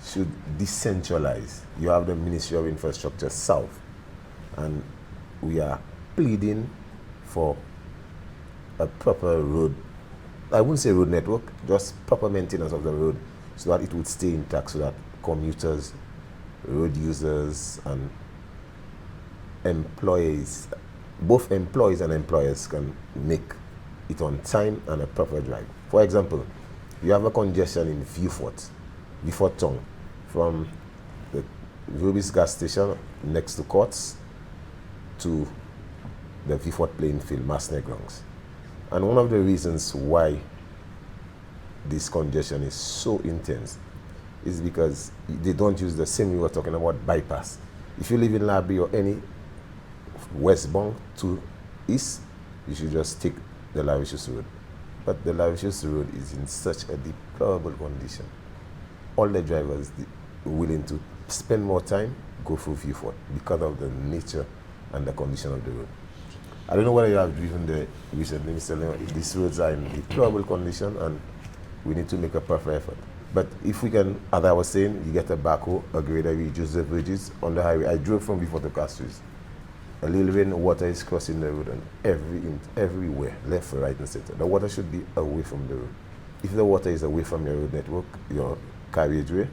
Speaker 3: should decentralize. You have the Ministry of Infrastructure South, and we are pleading for a proper road, I wouldn't say road network, just proper maintenance of the road so that it would stay intact, so that commuters, road users, and employees, both employees and employers, can make it on time and a proper drive. For example, you have a congestion in Viewfort Town, from the Rubis gas station next to Courts to the Viewfort playing field, Masne grounds. And one of the reasons why this congestion is so intense is because they don't use the same, we were talking about, bypass. If you live in Labi or any westbound to east, you should just take the Lavicious Road. But the Lavicious Road is in such a deplorable condition. All the drivers are willing to spend more time, go through Viewfort because of the nature and the condition of the road. I don't know whether you have driven there recently, Mr. Leon. These roads are in deplorable condition, and we need to make a proper effort. But if we can, as I was saying, you get a backhoe, a grader, we reduce the bridges on the highway. I drove from Viewfort to Castries. A little rain, water is crossing the road, and everywhere, left, right, and center. The water should be away from the road. If the water is away from your road network, your carriageway,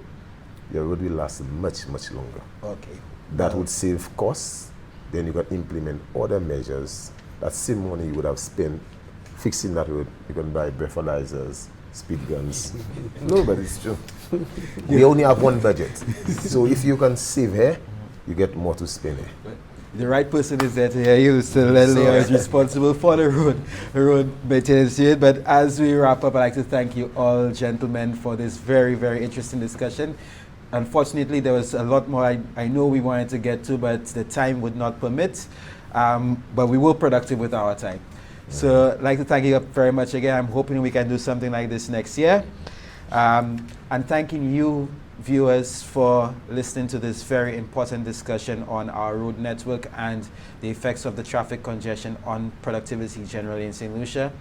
Speaker 3: your road will last much, much longer.
Speaker 1: Okay.
Speaker 3: That would save costs. Then you can implement other measures. That same money you would have spent fixing that road. You can buy breathalyzers, speed guns. No, but it's true. We only have one budget. So if you can save here, you get more to spend here.
Speaker 1: The right person is there to hear you. So Leo is responsible for the road maintenance unit. But as we wrap up, I'd like to thank you all, gentlemen, for this very, very interesting discussion. Unfortunately, there was a lot more I know we wanted to get to, but the time would not permit. But we were productive with our time. So I'd like to thank you very much again. I'm hoping we can do something like this next year. And thanking you, viewers, for listening to this very important discussion on our road network and the effects of the traffic congestion on productivity generally in Saint Lucia.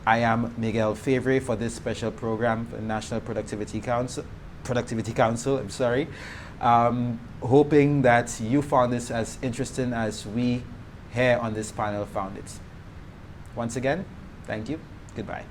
Speaker 1: I am Miguel Favre for this special program for the National Productivity Council, hoping that you found this as interesting as we here on this panel found it. Once again, thank you. Goodbye.